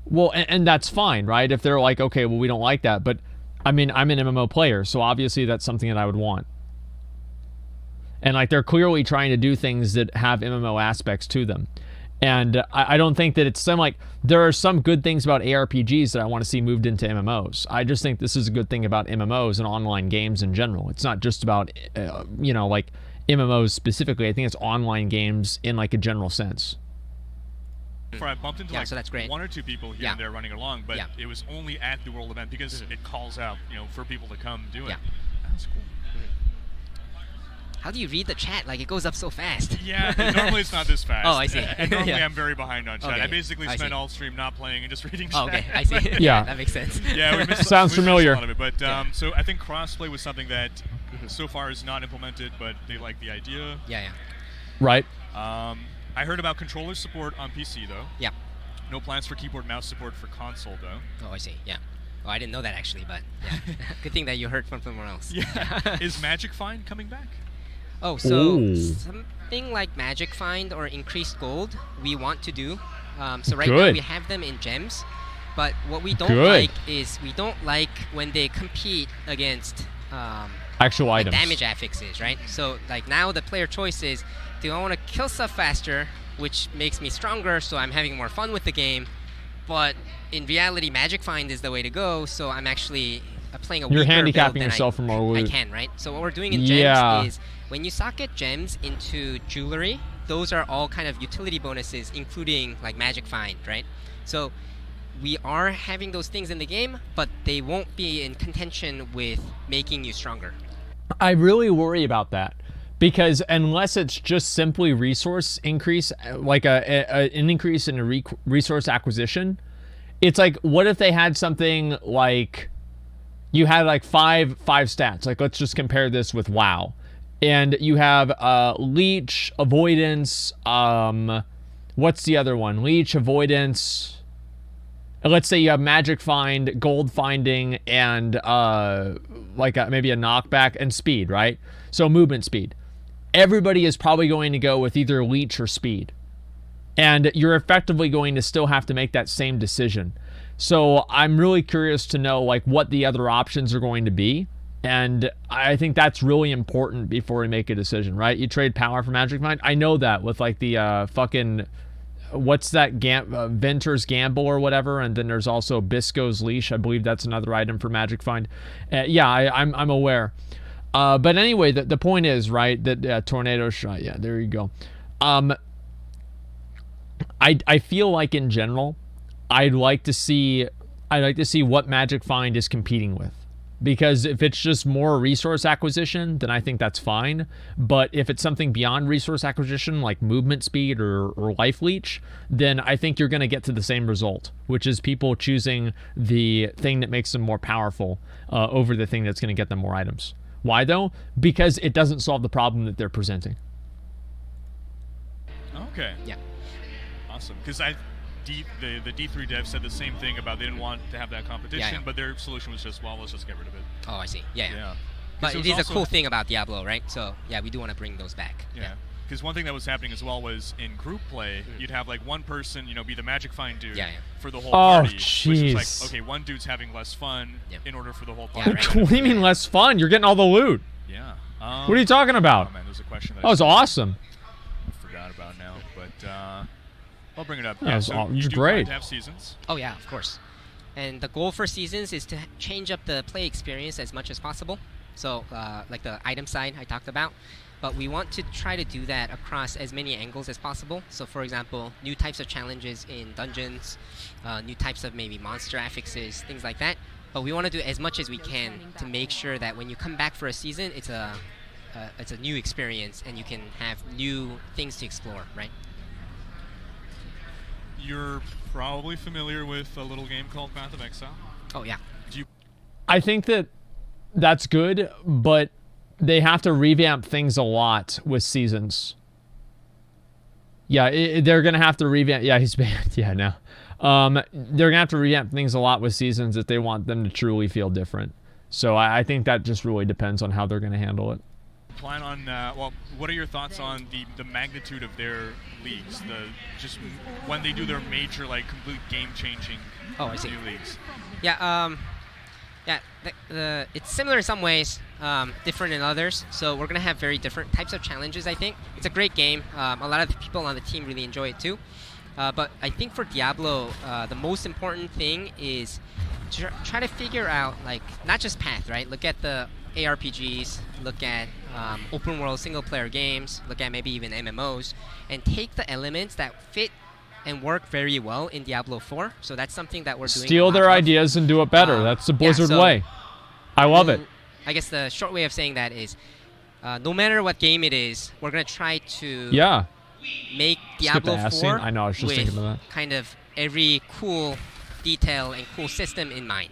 Well, and that's fine, right? If they're like, okay, well, we don't like that, but I mean, I'm an MMO player, so obviously that's something that I would want. And like they're clearly trying to do things that have MMO aspects to them. And I don't think that it's some like there are some good things about ARPGs that I want to see moved into MMOs. I just think this is a good thing about MMOs and online games in general. It's not just about you know, like MMOs specifically. I think it's online games in like a general sense. I bumped into like so that's great. 1 or 2 people here and there running along, but it was only at the World event because it calls out, you know, for people to come do it. That's cool. How do you read the chat? Like, it goes up so fast. Yeah, normally it's not this fast. Oh, I see. And normally I'm very behind on chat. Okay. I basically spend all stream not playing and just reading chat. Oh, okay, I see. Yeah. That makes sense. Yeah, we missed Sounds familiar. a lot of it. But so I think crossplay was something that so far is not implemented, but they like the idea. Yeah. Right. I heard about controller support on PC though. Yeah. No plans for keyboard mouse support for console though. Oh, I see. Yeah. Oh, I didn't know that actually, but yeah. Good thing that you heard from someone else. Yeah. Is Magic Find coming back? Oh, so something like Magic Find or increased gold we want to do. So right now we have them in gems, but what we don't like is we don't like when they compete against actual items. Damage affixes, right? So like now the player choice is, do I want to kill stuff faster, which makes me stronger, so I'm having more fun with the game, but in reality Magic Find is the way to go, so I'm actually playing a weaker You're handicapping build yourself for more loot. I can, right? So what we're doing in gems is when you socket gems into jewelry, those are all kind of utility bonuses, including like Magic Find, right? So we are having those things in the game, but they won't be in contention with making you stronger. I really worry about that because unless it's just simply resource increase, like an increase in a resource acquisition, it's like, what if they had something like you had like five stats? Like, let's just compare this with WoW. And you have leech, avoidance, what's the other one? Leech, avoidance. Let's say you have magic find, gold finding, and maybe a knockback and speed, right? So movement speed. Everybody is probably going to go with either leech or speed. And you're effectively going to still have to make that same decision. So I'm really curious to know like what the other options are going to be. And I think that's really important before we make a decision, right? You trade power for Magic Find. I know that with like the fucking, what's that, Venter's Gamble or whatever, and then there's also Bisco's Leash. I believe that's another item for Magic Find. Yeah, I'm aware. But anyway, the point is, right, that Tornado Shot, yeah, there you go. I feel like in general, I'd like to see what Magic Find is competing with. Because if it's just more resource acquisition, then I think that's fine. But if it's something beyond resource acquisition, like movement speed or life leech, then I think you're going to get to the same result, which is people choosing the thing that makes them more powerful over the thing that's going to get them more items. Why though? Because it doesn't solve the problem that they're presenting. Okay. Yeah. Awesome. Because the D3 dev said the same thing about they didn't want to have that competition, but their solution was just, well, let's just get rid of it. Oh, I see. Yeah. But it is a cool thing about Diablo, right? So, yeah, we do want to bring those back. Yeah. Because one thing that was happening as well was in group play, you'd have like one person, be the Magic Find dude for the whole party. Which is like, okay, one dude's having less fun in order for the whole party. What do you mean less fun? You're getting all the loot. Yeah. What are you talking about? Oh, man, there's a question that was awesome. I forgot about now, but I'll bring it up. Yeah, so you do great. have seasons. Oh yeah, of course. And the goal for seasons is to change up the play experience as much as possible. So like the item side I talked about, but we want to try to do that across as many angles as possible. So for example, new types of challenges in dungeons, new types of maybe monster affixes, things like that. But we want to do as much as we can to make sure that when you come back for a season, it's a new experience and you can have new things to explore, right? You're probably familiar with a little game called Path of Exile. Oh, yeah. I think that's good, but they have to revamp things a lot with seasons. Yeah, they're gonna have to revamp. Yeah, he's banned. Yeah, no. They're gonna have to revamp things a lot with seasons if they want them to truly feel different. So I think that just really depends on how they're gonna handle it. Plan on well, what are your thoughts on the magnitude of their leagues? Just when they do their major, like, complete game-changing new leagues. Yeah, it's similar in some ways, different in others. So we're gonna have very different types of challenges. I think it's a great game. A lot of the people on the team really enjoy it too. But I think for Diablo, the most important thing is to try to figure out, like, not just path, right? Look at the ARPGs, look at open world single player games, look at maybe even MMOs, and take the elements that fit and work very well in Diablo 4. So that's something that we're doing. Steal their ideas and do it better. That's the Blizzard way. I love it. I guess the short way of saying that is, no matter what game it is, we're going to try to make Diablo 4 I know, I was just thinking of that. Kind of every cool detail and cool system in mind.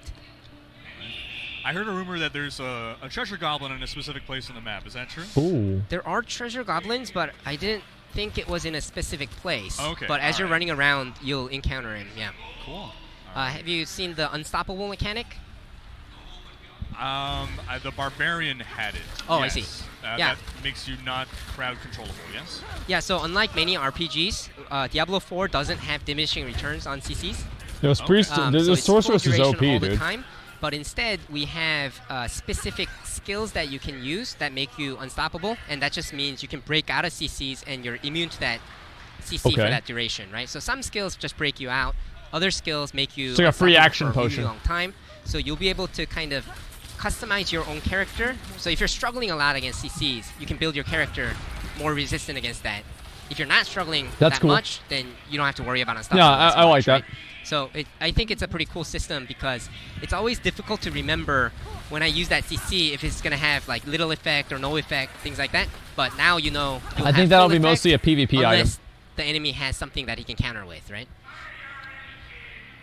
I heard a rumor that there's a treasure goblin in a specific place on the map. Is that true? Ooh. There are treasure goblins, but I didn't think it was in a specific place. Okay. But as you're running around, you'll encounter him. Yeah. Cool. Have you seen the unstoppable mechanic? The barbarian had it. Oh, yes. I see. That makes you not crowd controllable. Yes. Yeah. So unlike many RPGs, Diablo 4 doesn't have diminishing returns on CCs. The sorceress is OP, all dude. the time. But instead, we have specific skills that you can use that make you unstoppable, and that just means you can break out of CCs and you're immune to that CC for that duration, right? So some skills just break you out. Other skills make you it's like a free action for a potion. really long time. So you'll be able to kind of customize your own character. So if you're struggling a lot against CCs, you can build your character more resistant against that. If you're not struggling that much, then you don't have to worry about unstoppable. Yeah, I like that. So I think it's a pretty cool system because it's always difficult to remember when I use that CC if it's going to have like little effect or no effect, things like that. But now you know. I think that'll be mostly a PvP item. Unless the enemy has something that he can counter with, right?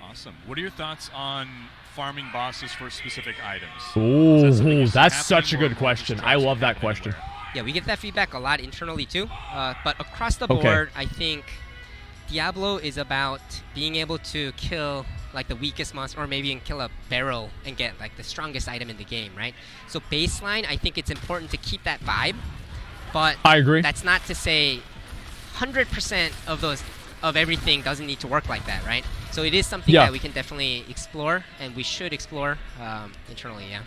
Awesome. What are your thoughts on farming bosses for specific items? Ooh, that's such a good question. I love that question. Yeah, we get that feedback a lot internally too. But across the board, I think Diablo is about being able to kill like the weakest monster, or maybe even kill a barrel and get like the strongest item in the game, right? So baseline, I think it's important to keep that vibe, but I agree. That's not to say 100% of everything doesn't need to work like that, right? So it is something that we can definitely explore, and we should explore internally. Yeah.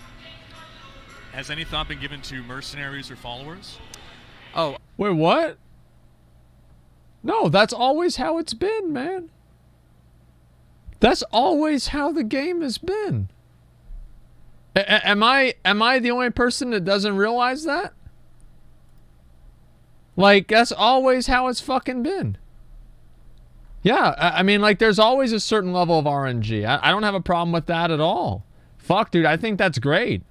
Has any thought been given to mercenaries or followers? Oh, wait, what? No, that's always how it's been, man. That's always how the game has been. Am I the only person that doesn't realize that? Like, that's always how it's fucking been. Yeah, I mean, like, there's always a certain level of RNG. I don't have a problem with that at all. Fuck, dude, I think that's great.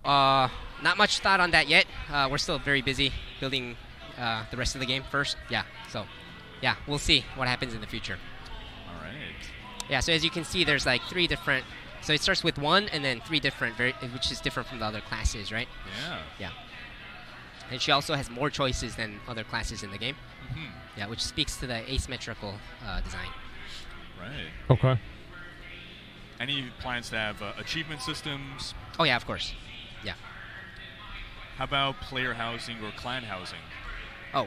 Not much thought on that yet. We're still very busy building the rest of the game first. Yeah, so yeah, we'll see what happens in the future. All right. Yeah, so as you can see, there's like 3 different. So it starts with 1 and then 3 different, which is different from the other classes, right? Yeah. Yeah. And she also has more choices than other classes in the game. Mm-hmm. Yeah, which speaks to the asymmetrical design. Right. Okay. Any plans to have achievement systems? Oh yeah, of course. Yeah. How about player housing or clan housing? Oh,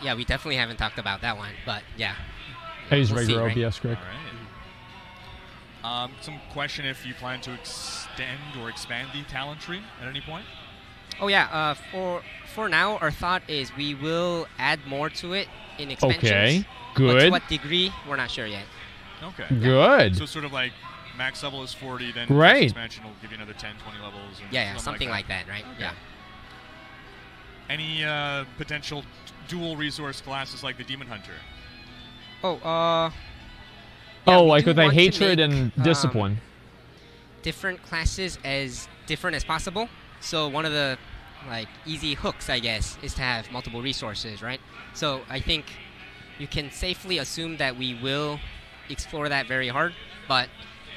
yeah, we definitely haven't talked about that one, but yeah. He's we'll regular see, OBS, Greg. All right. Some question if you plan to extend or expand the talent tree at any point? Oh yeah, for now, our thought is we will add more to it in expansions. Okay, But good. to what degree, we're not sure yet. Okay. Good. So sort of like max level is 40, then Great. expansion will give you another 10, 20 levels. Or Yeah, something like that, right? Okay. Yeah. Any potential dual resource classes like the Demon Hunter? Oh, Like with a hatred and discipline. Different classes as different as possible. So one of the like easy hooks, I guess, is to have multiple resources, right? So I think you can safely assume that we will explore that very hard, but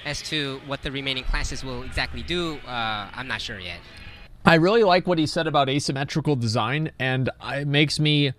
as to what the remaining classes will exactly do, I'm not sure yet. I really like what he said about asymmetrical design, and it makes me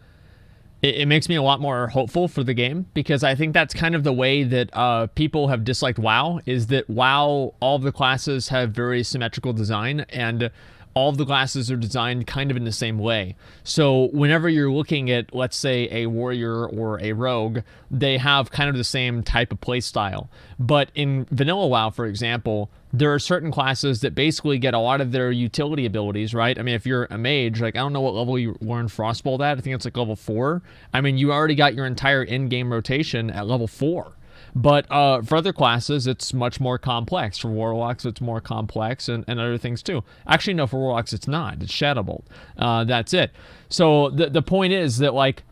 a lot more hopeful for the game, because I think that's kind of the way that people have disliked WoW, is that WoW, all of the classes have very symmetrical design, and all of the classes are designed kind of in the same way. So whenever you're looking at, let's say, a warrior or a rogue, they have kind of the same type of play style. But in vanilla WoW, for example, there are certain classes that basically get a lot of their utility abilities, right? I mean, if you're a mage, like, I don't know what level you learn Frostbolt at. I think it's like level 4. I mean, you already got your entire in-game rotation at level 4. But for other classes, it's much more complex. For Warlocks, it's more complex, and other things too. Actually, no, for Warlocks, it's not. It's Shadowbolt. That's it. So the point is that, like,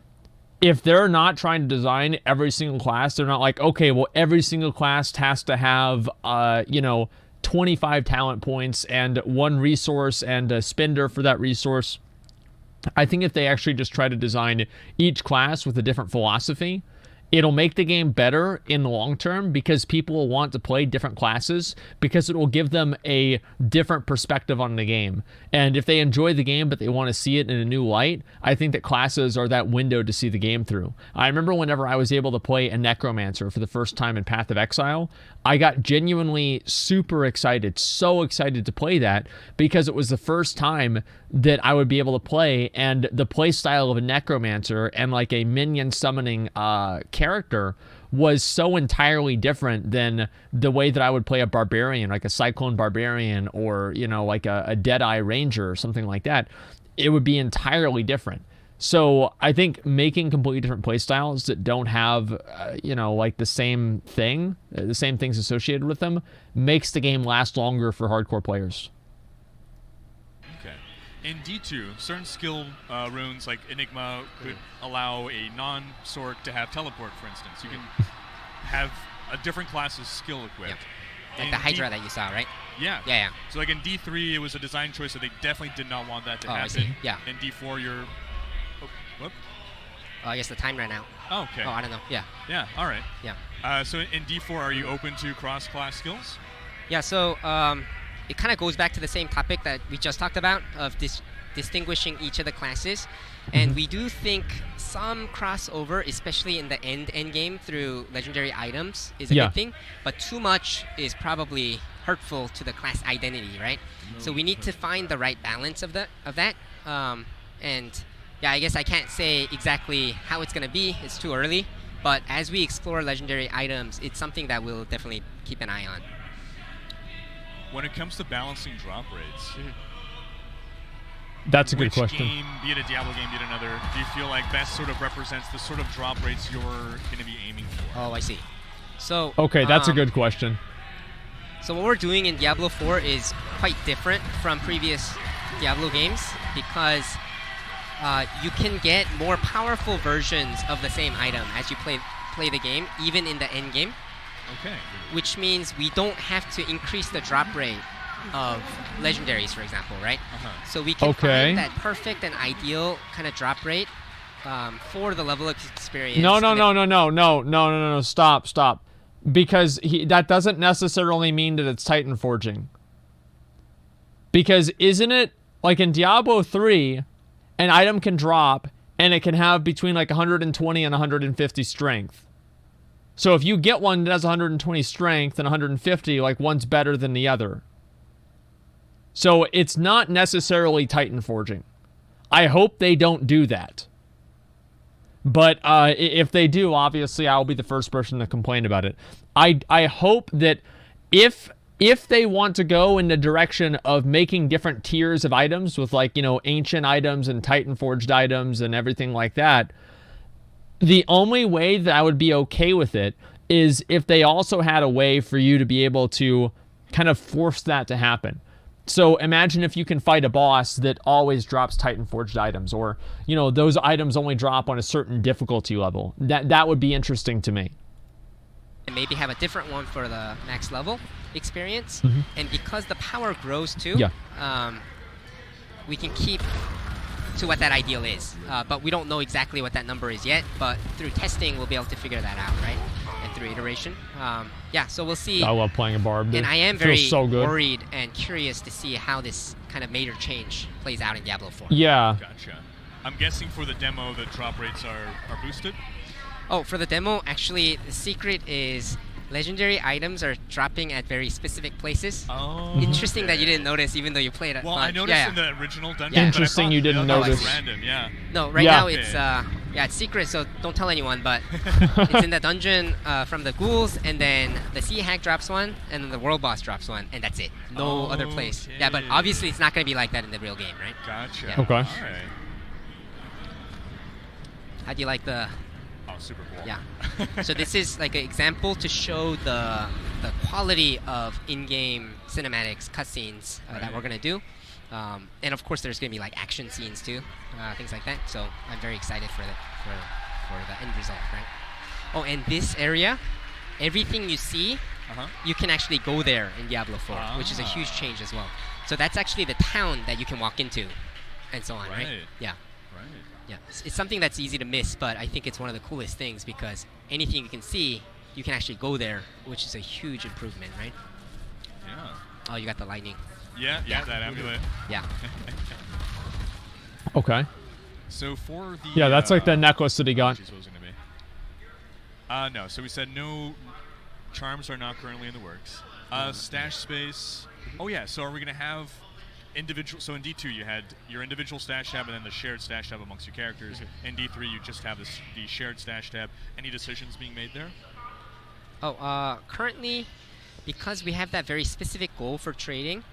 if they're not trying to design every single class, they're not like, okay, well, every single class has to have, 25 talent points and 1 resource and a spender for that resource. I think if they actually just try to design each class with a different philosophy, it'll make the game better in the long term, because people will want to play different classes, because it will give them a different perspective on the game. And if they enjoy the game but they want to see it in a new light, I think that classes are that window to see the game through. I remember whenever I was able to play a Necromancer for the first time in Path of Exile, I got genuinely super excited, so excited to play that, because it was the first time that I would be able to play, and the play style of a Necromancer and like a minion summoning character was so entirely different than the way that I would play a Barbarian, like a Cyclone Barbarian, or, like a Deadeye Ranger or something like that. It would be entirely different. So I think making completely different playstyles that don't have, like the same thing, the same things associated with them, makes the game last longer for hardcore players. Okay. In D2, certain skill runes like Enigma could allow a non-sorc to have teleport, for instance. You can have a different class's skill equipped. Yep. Like the Hydra that you saw, right? Yeah. Yeah. So like in D3, it was a design choice that they definitely did not want that to happen. I see. Yeah. In D4, you're... Whoop. I guess the time ran out. Oh, okay. Oh, I don't know. Yeah. Yeah, all right. Yeah. So in D4, are you open to cross-class skills? Yeah, so it kind of goes back to the same topic that we just talked about, of distinguishing each of the classes. And we do think some crossover, especially in the end game through legendary items, is a good thing. But too much is probably hurtful to the class identity, right? So we need to find the right balance of that. And yeah, I guess I can't say exactly how it's going to be. It's too early. But as we explore legendary items, it's something that we'll definitely keep an eye on. When it comes to balancing drop rates, that's a good question. Which game, be it a Diablo game, be it another, do you feel like best sort of represents the sort of drop rates you're going to be aiming for? Oh, I see. So okay, that's a good question. So what we're doing in Diablo 4 is quite different from previous Diablo games, because you can get more powerful versions of the same item as you play the game, even in the end game. Okay. Which means we don't have to increase the drop rate of legendaries, for example, right? So we can find that perfect and ideal kind of drop rate for the level of experience. No. Stop. Because that doesn't necessarily mean that it's Titan forging. Because isn't it, like in Diablo 3, an item can drop and it can have between like 120 and 150 strength. So if you get one that has 120 strength and 150, like one's better than the other. So it's not necessarily Titan forging. I hope they don't do that. But if they do, obviously I'll be the first person to complain about it. I hope that if they want to go in the direction of making different tiers of items with, like, ancient items and Titan forged items and everything like that, the only way that I would be okay with it is if they also had a way for you to be able to kind of force that to happen. So imagine if you can fight a boss that always drops Titan forged items, or, those items only drop on a certain difficulty level. That would be interesting to me. And maybe have a different one for the next level experience. And because the power grows too, we can keep to what that ideal is. But we don't know exactly what that number is yet, but through testing we'll be able to figure that out, right? And through iteration. Yeah, so we'll see. I love playing a barb. Dude. And I am Feels very so good. worried and curious to see how this kind of major change plays out in Diablo 4. Yeah. Gotcha. I'm guessing for the demo, the drop rates are boosted? Oh, for the demo, actually, the secret is legendary items are dropping at very specific places. Oh, interesting that you didn't notice, even though you played it. Well, I noticed in the original dungeon. Interesting you didn't notice. Random, yeah. No, right now it's it's secret, so don't tell anyone. But it's in the dungeon from the ghouls, and then the sea hag drops one, and then the world boss drops one, and that's it. No other place. Yeah, but obviously it's not going to be like that in the real game, right? Gotcha. Yeah. Okay. All right. How do you like the? Super cool. Yeah. So this is like an example to show the quality of in-game cinematics, cutscenes that we're gonna do, and of course there's gonna be like action scenes too, things like that. So I'm very excited for the end result, right? Oh, and this area, everything you see, you can actually go there in Diablo 4, which is a huge change as well. So that's actually the town that you can walk into, and so on, right? Yeah. Yeah, it's something that's easy to miss, but I think it's one of the coolest things because anything you can see, you can actually go there, which is a huge improvement, right? Yeah. Oh, you got the lightning. Yeah, that amulet. Yeah. Okay. So for the... Yeah, that's like the necklace that he got. What was it gonna be? No, so we said no charms are not currently in the works. Stash space. Oh yeah, so are we gonna have... individual, so in D2 you had your individual stash tab and then the shared stash tab amongst your characters. In D3 you just have the shared stash tab. Any decisions being made there? Oh, currently, because we have that very specific goal for trading,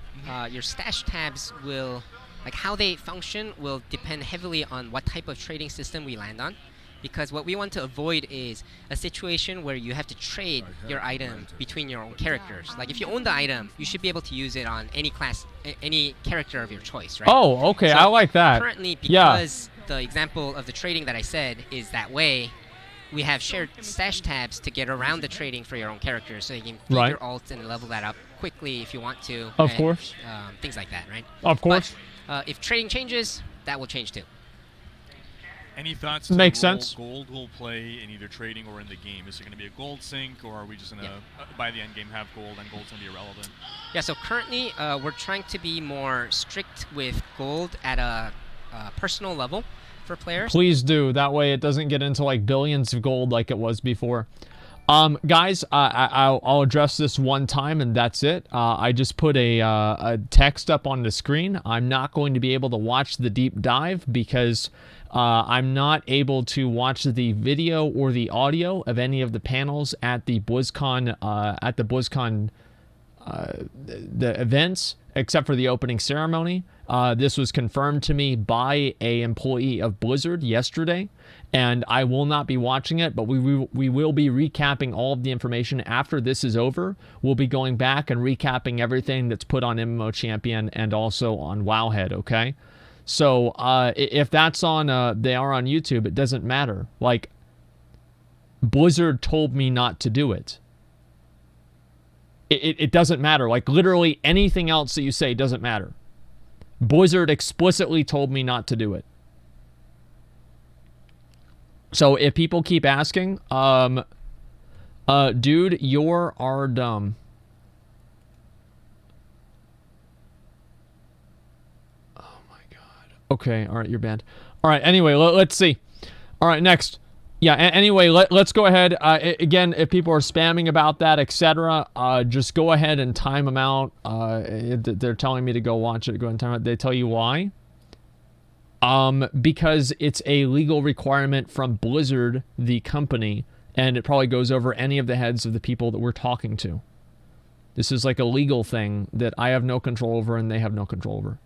your stash tabs will, like how they function will depend heavily on what type of trading system we land on. Because what we want to avoid is a situation where you have to trade your item between your own characters. Like if you own the item, you should be able to use it on any class, any character of your choice, right? Oh, okay, so I like that. Currently, because the example of the trading that I said is that way, we have shared stash tabs to get around the trading for your own characters, so you can feed your alt and level that up quickly if you want to. Of course. Things like that, right? Of course. But if trading changes, that will change too. Any thoughts? Makes sense. Gold will play in either trading or in the game. Is there going to be a gold sink, or are we just going to, by the end game, have gold and gold's going to be irrelevant? Yeah, so currently we're trying to be more strict with gold at a personal level for players. Please do. That way it doesn't get into like billions of gold like it was before. Guys, I'll address this one time and that's it. I just put a text up on the screen. I'm not going to be able to watch the deep dive because I'm not able to watch the video or the audio of any of the panels at the BlizzCon the events, except for the opening ceremony. This was confirmed to me by an employee of Blizzard yesterday, and I will not be watching it, but we will be recapping all of the information after this is over. We'll be going back and recapping everything that's put on MMO Champion and also on Wowhead, okay? So if that's on, they are on YouTube, it doesn't matter. Like, Blizzard told me not to do it. It doesn't matter. Like, literally anything else that you say doesn't matter. Blizzard explicitly told me not to do it. So if people keep asking, dude, you're our dumb. Oh my god. Okay, all right, you're banned. All right, anyway, let's see. All right, next. Yeah, anyway, let's go ahead. Again, if people are spamming about that, etc., just go ahead and time them out. They're telling me to go watch it. Go ahead and time it. They tell you why. Because it's a legal requirement from Blizzard, the company, and it probably goes over any of the heads of the people that we're talking to. This is like a legal thing that I have no control over and they have no control over.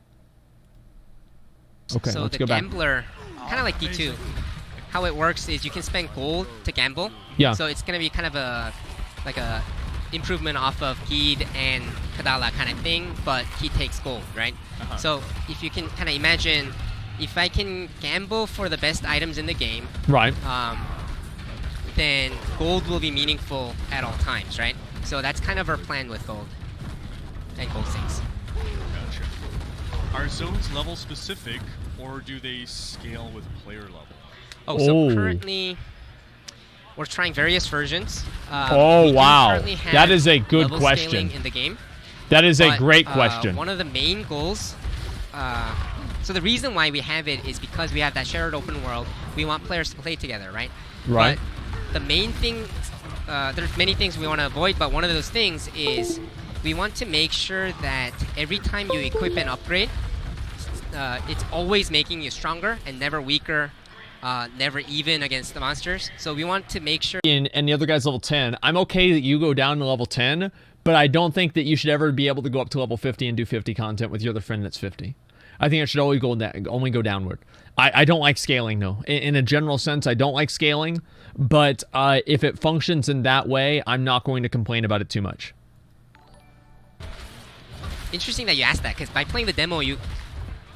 Okay, so let's go back. So the gambler, kind of like D2, how it works is you can spend gold to gamble. Yeah. So it's going to be kind of a improvement off of Geed and Kadala kind of thing, but he takes gold, right? So if you can kind of imagine, if I can gamble for the best items in the game, right? Then gold will be meaningful at all times, right? So that's kind of our plan with gold and gold sinks. Gotcha. Are zones level specific, or do they scale with player level? Oh, so currently, we're trying various versions. Oh, wow. That is a good question. In the game. That is a great question. One of the main goals, so the reason why we have it is because we have that shared open world. We want players to play together, right? Right. But the main thing, there's many things we want to avoid, but one of those things is we want to make sure that every time you equip and upgrade, it's always making you stronger and never weaker, never even against the monsters. So we want to make sure... And the other guy's level 10. I'm okay that you go down to level 10, but I don't think that you should ever be able to go up to level 50 and do 50 content with your other friend that's 50. I think it should always only go downward. I don't like scaling, though. In a general sense, I don't like scaling, but if it functions in that way, I'm not going to complain about it too much. Interesting that you asked that, because by playing the demo,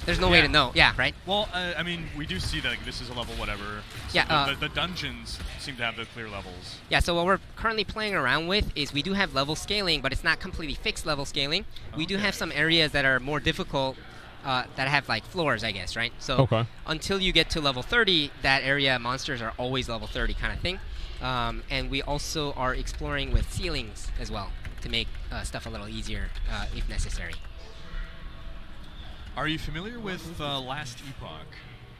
there's no way to know. Yeah, right? Well, I mean, we do see that like, this is a level whatever. So yeah. The dungeons seem to have the clear levels. Yeah, so what we're currently playing around with is we do have level scaling, but it's not completely fixed level scaling. We do have some areas that are more difficult, that have like floors, I guess, right? So until you get to level 30, that area monsters are always level 30 kind of thing. And we also are exploring with ceilings as well to make stuff a little easier if necessary. Are you familiar with Last Epoch?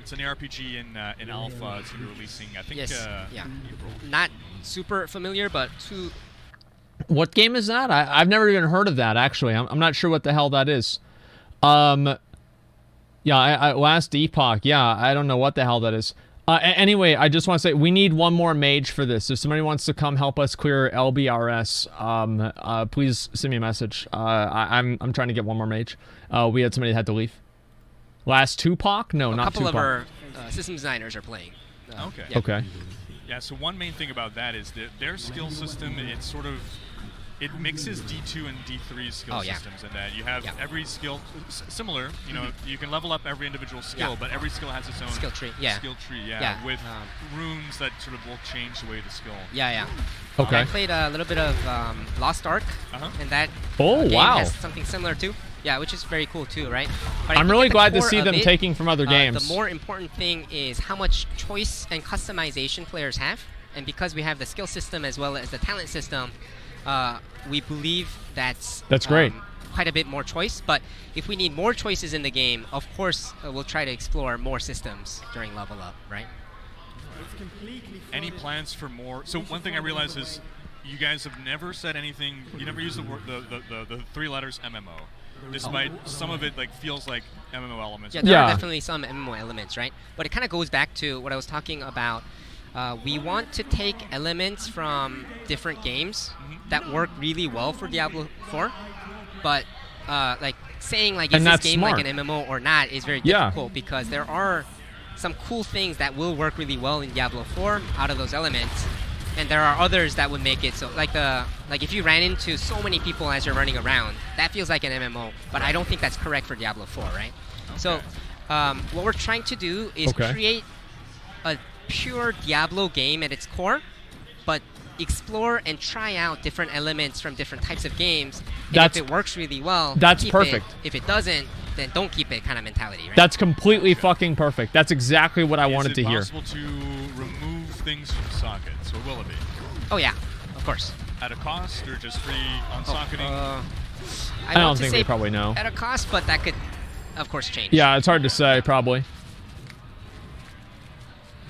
It's an RPG in alpha. It's going to be releasing, I think, April. Not super familiar, but What game is that? I've never even heard of that, actually. I'm not sure what the hell that is. Yeah, Last Epoch. Yeah, I don't know what the hell that is. Anyway, I just want to say we need one more mage for this. If somebody wants to come help us clear LBRS, please send me a message. I'm trying to get one more mage. We had somebody that had to leave. Last Tupac? No, not Tupac. A couple of our system designers are playing. Okay. Yeah. Okay. Yeah. So one main thing about that is that their skill system. It mixes D2 and D3 skill systems, and that you have every skill similar. You know, you can level up every individual skill, but every skill has its own skill tree. With runes that sort of will change the way the skill. Okay. I played a little bit of Lost Ark, and that game has something similar too. Yeah, which is very cool too, right? But I'm really glad to see them taking from other games. The more important thing is how much choice and customization players have, and because we have the skill system as well as the talent system. We believe that's great. Quite a bit more choice, but if we need more choices in the game, of course, we'll try to explore more systems during level up, right? Any plans for more? So one thing I realize is you guys have never said anything. You never used the word the three letters MMO, despite some of it like feels like MMO elements. Yeah, there are definitely some MMO elements, right? But it kind of goes back to what I was talking about. We want to take elements from different games that work really well for Diablo 4, but like saying like is this game like an MMO or not is very difficult because there are some cool things that will work really well in Diablo 4 out of those elements, and there are others that would make it so like if you ran into so many people as you're running around, that feels like an MMO, but I don't think that's correct for Diablo 4, right? Okay. So what we're trying to do is create a pure Diablo game at its core, but explore and try out different elements from different types of games. And if it works really well, that's keep perfect. It. If it doesn't, then don't keep it kind of mentality, right? That's completely fucking perfect. That's exactly what I wanted to hear. Is it possible to remove things from sockets, or will it be? Oh yeah, of course. At a cost, or just free unsocketing? I don't think we probably know. At a cost, but that could, of course, change. Yeah, it's hard to say, probably.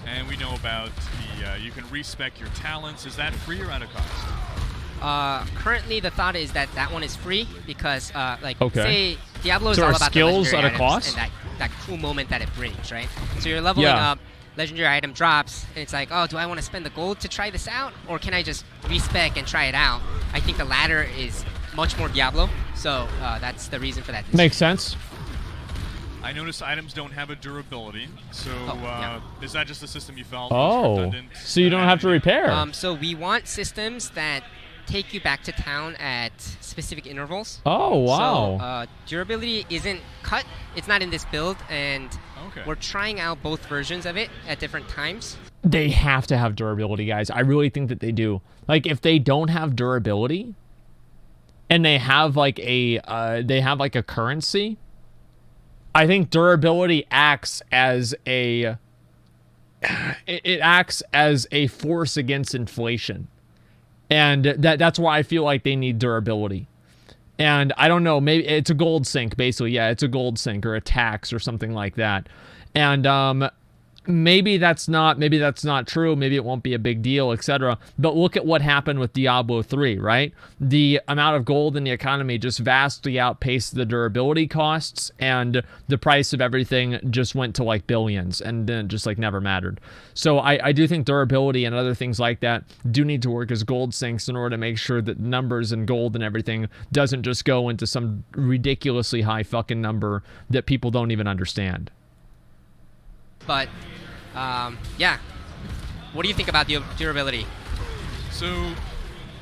And we know about the, you can respec your talents. Is that free or at a cost? Currently, the thought is that one is free because, say, Diablo is all about skills the legendary at a cost? and that cool moment that it brings, right? So you're leveling up, legendary item drops, and it's like, oh, do I want to spend the gold to try this out, or can I just respec and try it out? I think the latter is much more Diablo, so that's the reason for that. Makes sense. I noticed items don't have a durability, so is that just a system you felt? So you don't have to repair. So we want systems that take you back to town at specific intervals. Oh, wow. So durability isn't cut. It's not in this build, and we're trying out both versions of it at different times. They have to have durability, guys. I really think that they do. Like, if they don't have durability, and they have like a currency, I think durability acts as a it acts as a force against inflation. And that's why I feel like they need durability. And I don't know, maybe it's a gold sink, basically. Yeah, it's a gold sink or a tax or something like that. And maybe that's not true. Maybe it won't be a big deal, etc. But look at what happened with Diablo 3, right? The amount of gold in the economy just vastly outpaced the durability costs, and the price of everything just went to like billions, and then just like never mattered. So I do think durability and other things like that do need to work as gold sinks in order to make sure that numbers and gold and everything doesn't just go into some ridiculously high fucking number that people don't even understand. But, yeah. What do you think about the durability? So,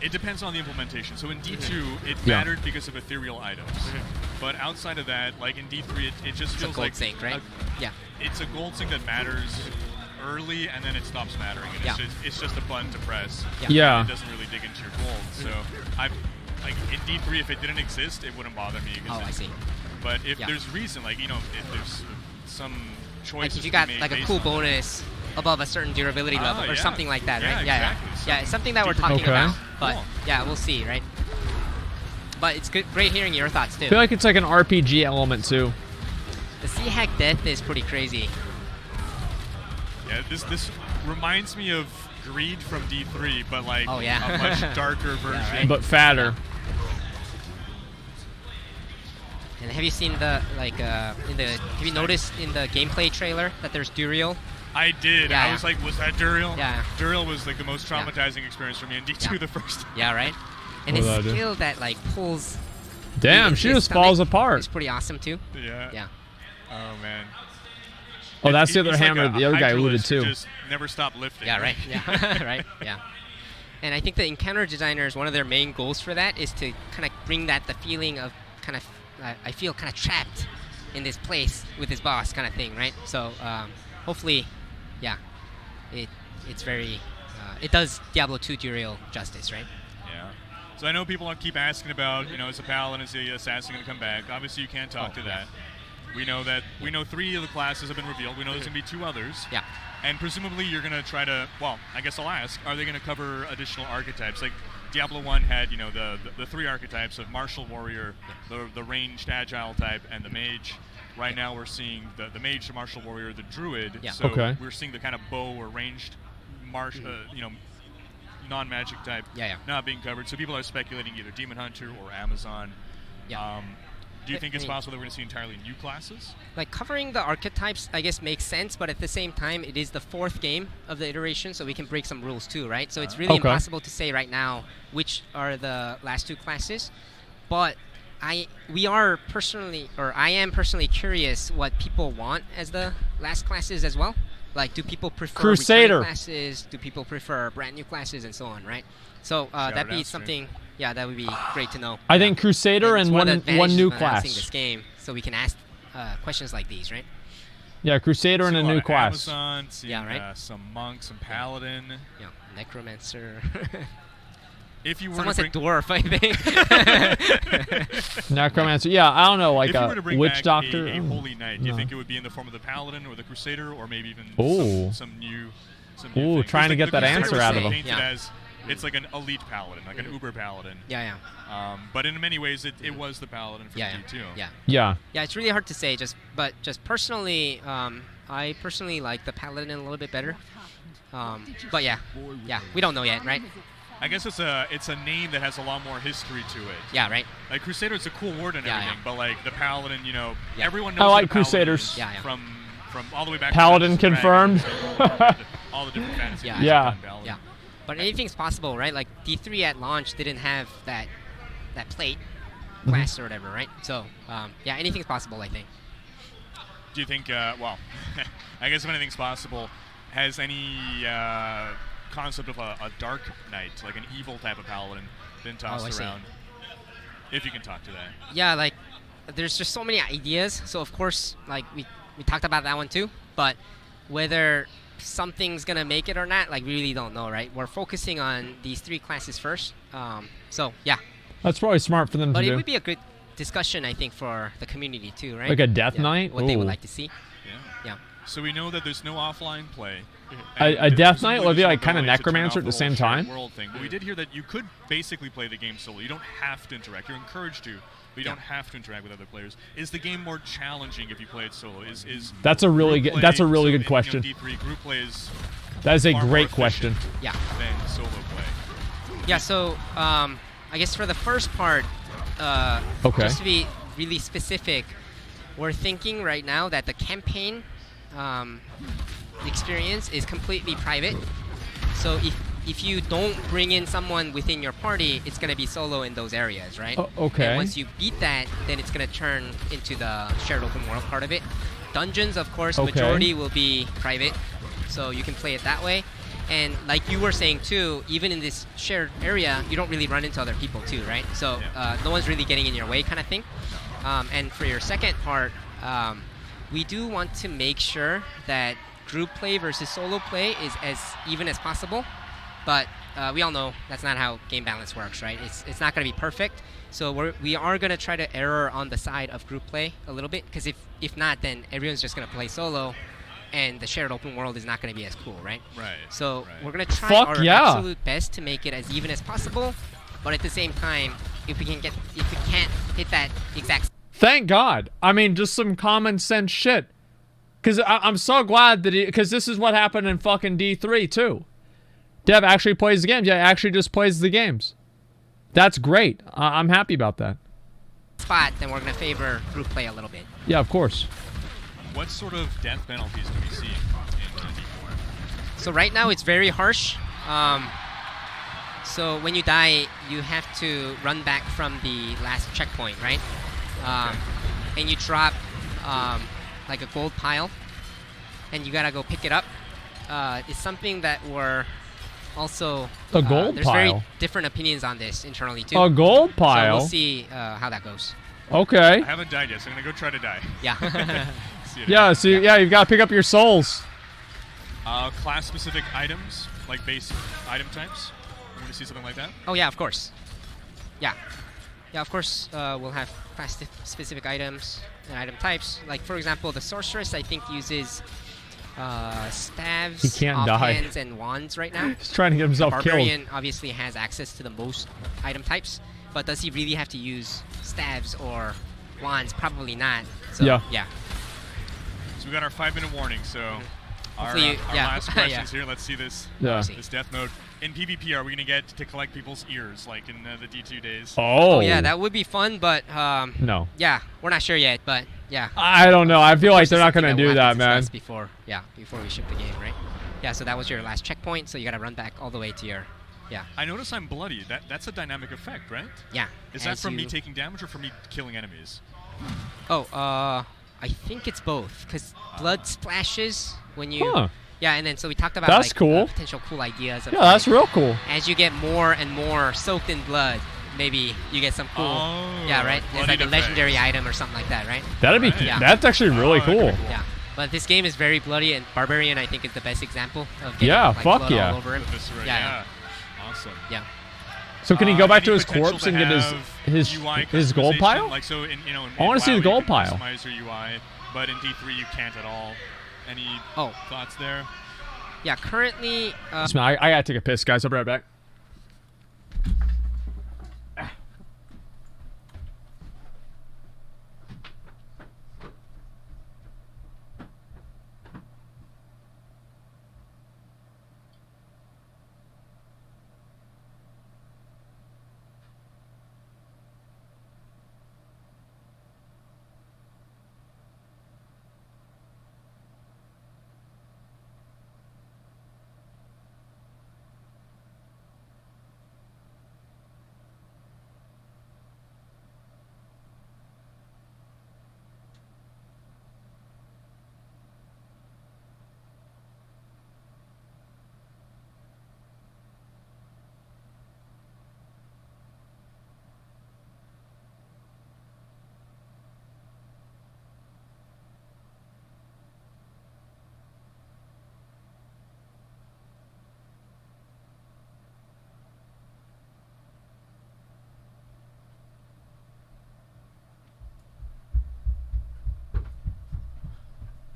it depends on the implementation. So in D2, it mattered because of ethereal items. But outside of that, like in D3, it just feels like... It's a gold sink, right? Yeah. It's a gold sink that matters early, and then it stops mattering. And it's just a button to press. Yeah. It doesn't really dig into your gold. So, like in D3, if it didn't exist, it wouldn't bother me. Oh, I see. But if there's reason, like, you know, if there's some... Like if you got like a cool bonus above a certain durability level or something like that, right? Exactly. Yeah, it's something that we're talking about. But yeah, we'll see, right? But it's great hearing your thoughts too. I feel like it's like an RPG element too. The Sea Hack Death is pretty crazy. Yeah, this reminds me of Greed from D3, but like a much darker version. Yeah, right? But fatter. And have you seen the have you noticed in the gameplay trailer that there's Duriel? I did. I was like, was that Duriel? Yeah. Duriel was like the most traumatizing experience for me in D2 the first time. Yeah, right? And his skill that like pulls... Damn, she just falls apart. It's pretty awesome too. Yeah. Yeah. Oh, man. Oh, that's the other hammer like the other guy alluded to. Just never stop lifting. Yeah, right. Yeah. Right. Yeah. And I think the encounter designers, one of their main goals for that is to kind of bring the feeling of kind of... I feel kind of trapped in this place with this boss kind of thing, right? So hopefully, it's very, it does Diablo 2 Duriel justice, right? Yeah. So I know people keep asking about, you know, is the Paladin, is the Assassin going to come back? Obviously you can't talk to that. We know 3 of the classes have been revealed. We know there's going to be 2 others. Yeah. And presumably you're going to try to, well, I guess I'll ask, are they going to cover additional archetypes? Like, Diablo 1 had, you know, the 3 archetypes of Martial Warrior, the ranged Agile type, and the Mage. Right now we're seeing the Mage, the Martial Warrior, the Druid. Yeah. So we're seeing the kind of bow or ranged, you know, non-magic type not being covered. So people are speculating either Demon Hunter or Amazon. Yeah. Do you think it's possible that we're going to see entirely new classes? Like, covering the archetypes, I guess, makes sense, but at the same time, it is the 4th game of the iteration, so we can break some rules too, right? So it's really impossible to say right now which are the last 2 classes. But I am personally curious what people want as the last classes as well. Like, do people prefer Crusader classes? Do people prefer brand new classes and so on, right? So that'd be something. Yeah, that would be great to know. I think Crusader and one new class. This game, so we can ask questions like these, right? Yeah, Crusader and a new class. Amazon, some monk, some paladin. Yeah, necromancer. If you were Someone to said dwarf, I think. Necromancer. Yeah, I don't know, like if you were to bring witch back doctor. A holy knight, do you think it would be in the form of the paladin or the crusader, or maybe even some new? Ooh, trying to get that answer out of him. It's like an elite paladin, like an uber paladin. Yeah. But in many ways, it was the paladin from D2. Yeah, it's really hard to say. But personally, I personally like the paladin a little bit better. But yeah, we don't know yet, right? I guess it's a name that has a lot more history to it. Yeah, right. Like Crusader is a cool word and everything, but like the paladin, you know, everyone knows. I like Crusaders. From all the way back. Paladin to confirmed. all the different fantasy. Yeah. But anything's possible, right? Like D3 at launch didn't have that plate class or whatever, right? So anything's possible, I think. Do you think? Well, I guess if anything's possible, has any concept of a dark knight, like an evil type of paladin, been tossed around? If you can talk to that. Yeah, like there's just so many ideas. So of course, like we talked about that one too. But whether something's gonna make it or not, like we really don't know, right? We're focusing on these 3 classes first. So yeah. That's probably smart for them to do. But it would be a good discussion, I think, for the community too, right? Like a death knight? What they would like to see. Yeah. So we know that there's no offline play. A Death Knight would be like kind of Necromancer at the same time. World thing. But we did hear that you could basically play the game solo. You don't have to interact. You're encouraged to, but you don't have to interact with other players. Is the game more challenging if you play it solo? That's a really good. That's a really good question. D3 group play is. That is a great question. Yeah. Than solo play. Yeah. So I guess for the first part, just to be really specific, we're thinking right now that the campaign experience is completely private. So if you don't bring in someone within your party, it's going to be solo in those areas, right? Okay. And once you beat that, then it's going to turn into the shared open world part of it. Dungeons, of course, majority will be private, so you can play it that way. And like you were saying too, even in this shared area, you don't really run into other people too, right? So no one's really getting in your way kind of thing. And for your second part, we do want to make sure that group play versus solo play is as even as possible, but we all know that's not how game balance works, right? It's not going to be perfect, so we are going to try to err on the side of group play a little bit, because if not, then everyone's just going to play solo, and the shared open world is not going to be as cool, right? Right. So we're going to try our absolute best to make it as even as possible, but at the same time, if we can't hit that exact. Thank God. I mean, just some common sense shit. Because I'm so glad that because this is what happened in fucking D3 too. Dev actually plays the games. Yeah, actually just plays the games. That's great. I'm happy about that. Spot, then we're going to favor group play a little bit. Yeah, of course. What sort of death penalties do we see in D4? So right now it's very harsh. So when you die, you have to run back from the last checkpoint, right? And you drop like a gold pile, and you gotta go pick it up. It's something that we're also a gold there's pile. Very different opinions on this internally too. A gold pile. So we'll see how that goes. Okay. I haven't died yet, so I'm gonna go try to die. Yeah. Yeah. So yeah, you've got to pick up your souls. Class-specific items, like base item types. You want to see something like that? Oh yeah, of course. Yeah. Yeah, of course. We'll have class-specific items and item types. Like for example, the sorceress I think uses staves, offhands, and wands right now. He's trying to get himself killed. Barbarian obviously has access to the most item types, but does he really have to use staves or wands? Probably not. So, yeah. So we got our 5-minute warning. So our yeah. last questions here. Let's see this. Yeah. This death mode. In PvP, are we gonna get to collect people's ears like in the D2 days? Oh yeah, that would be fun, but no. Yeah, we're not sure yet, but yeah. I don't know. I feel like they're not gonna do that, man. Before we ship the game, right? Yeah, so that was your last checkpoint, so you gotta run back all the way to your. Yeah. I notice I'm bloody. That's a dynamic effect, right? Yeah. Is that from me taking damage or from me killing enemies? Oh, I think it's both, because blood splashes when you. Huh. Yeah, and then so we talked about that's cool. Potential cool ideas. Of, yeah, that's real cool. As you get more and more soaked in blood, maybe you get some cool. Yeah, right. It's like a legendary item or something like that, right? That'd be. Yeah. That's actually really cool. Yeah, but this game is very bloody, and Barbarian I think is the best example of getting like, blood yeah. all over him. Yeah. Awesome. Yeah. So can he go back to his corpse and get his gold pile? Like so, I want to see the gold pile. Customize your UI, but in D3 you can't at all. Any thoughts there? Yeah, currently. I gotta take a piss, guys. I'll be right back.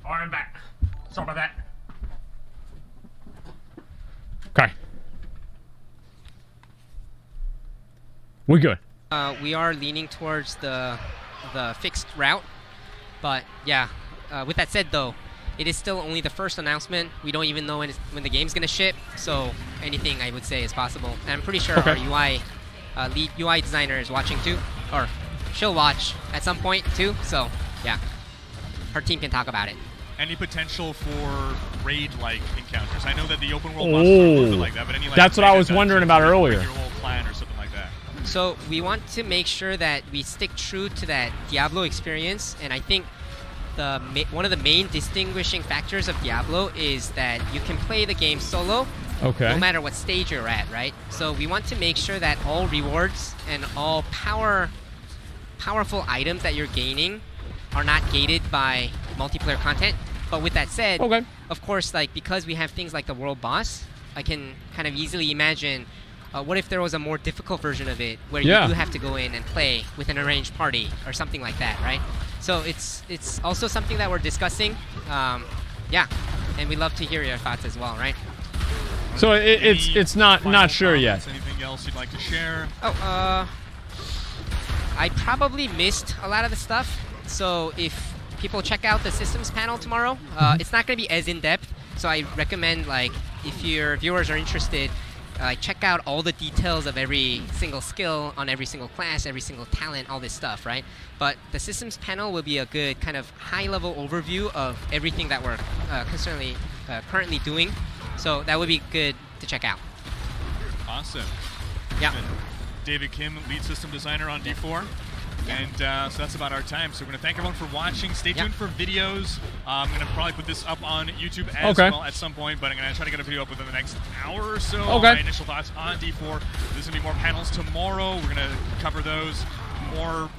I'm back. some of that. Okay. We're good. We are leaning towards the fixed route, but yeah. With that said, though, it is still only the first announcement. We don't even know when the game's gonna ship, so anything I would say is possible. And I'm pretty sure our UI lead UI designer is watching too, or she'll watch at some point too. So yeah, her team can talk about it. Any potential for raid-like encounters? I know that the open world monsters are a little bit like that, but any like that's what I was wondering about earlier. Your whole clan or something like that. So we want to make sure that we stick true to that Diablo experience, and I think one of the main distinguishing factors of Diablo is that you can play the game solo, no matter what stage you're at, right? So we want to make sure that all rewards and all powerful items that you're gaining are not gated by multiplayer content. But with that said, of course, like because we have things like the world boss, I can kind of easily imagine what if there was a more difficult version of it where you do have to go in and play with an arranged party or something like that, right? So it's also something that we're discussing, yeah, and we'd love to hear your thoughts as well, right? So it's not sure yet. Anything else you'd like to share? Oh, I probably missed a lot of the stuff. So if people check out the systems panel tomorrow, it's not going to be as in depth. So I recommend, like, if your viewers are interested, check out all the details of every single skill on every single class, every single talent, all this stuff, right? But the systems panel will be a good kind of high-level overview of everything that we're currently doing. So that would be good to check out. Awesome. Yeah. David Kim, lead system designer on D4. And so that's about our time. So we're going to thank everyone for watching. Stay tuned for videos. I'm going to probably put this up on YouTube as well at some point, but I'm going to try to get a video up within the next hour or so. My initial thoughts on D4. There's going to be more panels tomorrow. We're going to cover those. More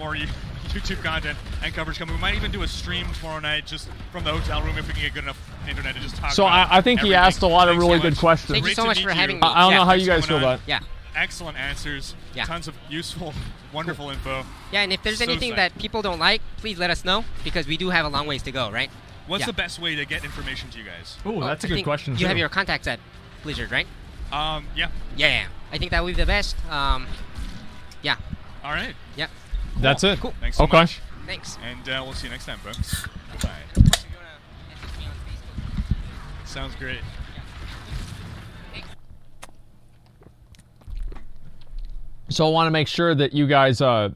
YouTube content and coverage coming. We might even do a stream tomorrow night just from the hotel room if we can get good enough internet to just talk about I think he asked a lot of really good questions. Thank you so much for having me. I don't know how you guys feel about it. Yeah. Excellent answers. Tons of useful, wonderful info. Yeah, and if there's anything that people don't like, please let us know, because we do have a long ways to go, right? What's the best way to get information to you guys? Oh, that's a good question, You have your contacts at Blizzard, right? Yeah. Yeah. I think that would be the best. Yeah. All right. Yeah. Cool. That's it. Cool. Thanks so much. Thanks. And we'll see you next time, folks. Bye. Sounds great. So I want to make sure that you guys are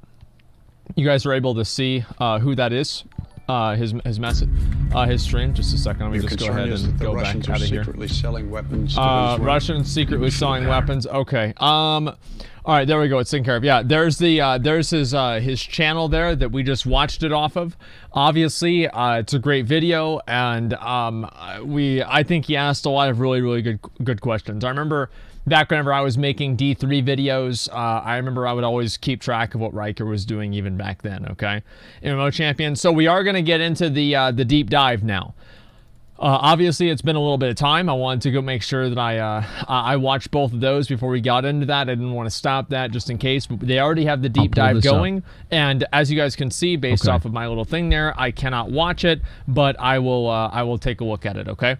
able to see who that is, his message, his stream. Just a second, let me just go ahead and go back out of here. Secretly selling weapons. Russians secretly selling weapons. Okay. All right, there we go. It's taken care of. Yeah, there's his channel there that we just watched it off of. Obviously, it's a great video, and I think he asked a lot of really good questions. I remember back whenever I was making D3 videos, I remember I would always keep track of what Rhykker was doing even back then. Okay, MMO champion. So we are going to get into the deep dive now. Obviously, it's been a little bit of time. I wanted to go make sure that I watched both of those before we got into that. I didn't want to stop that just in case. But they already have the deep dive going. And as you guys can see, based off of my little thing there, I cannot watch it, but I will take a look at it, okay?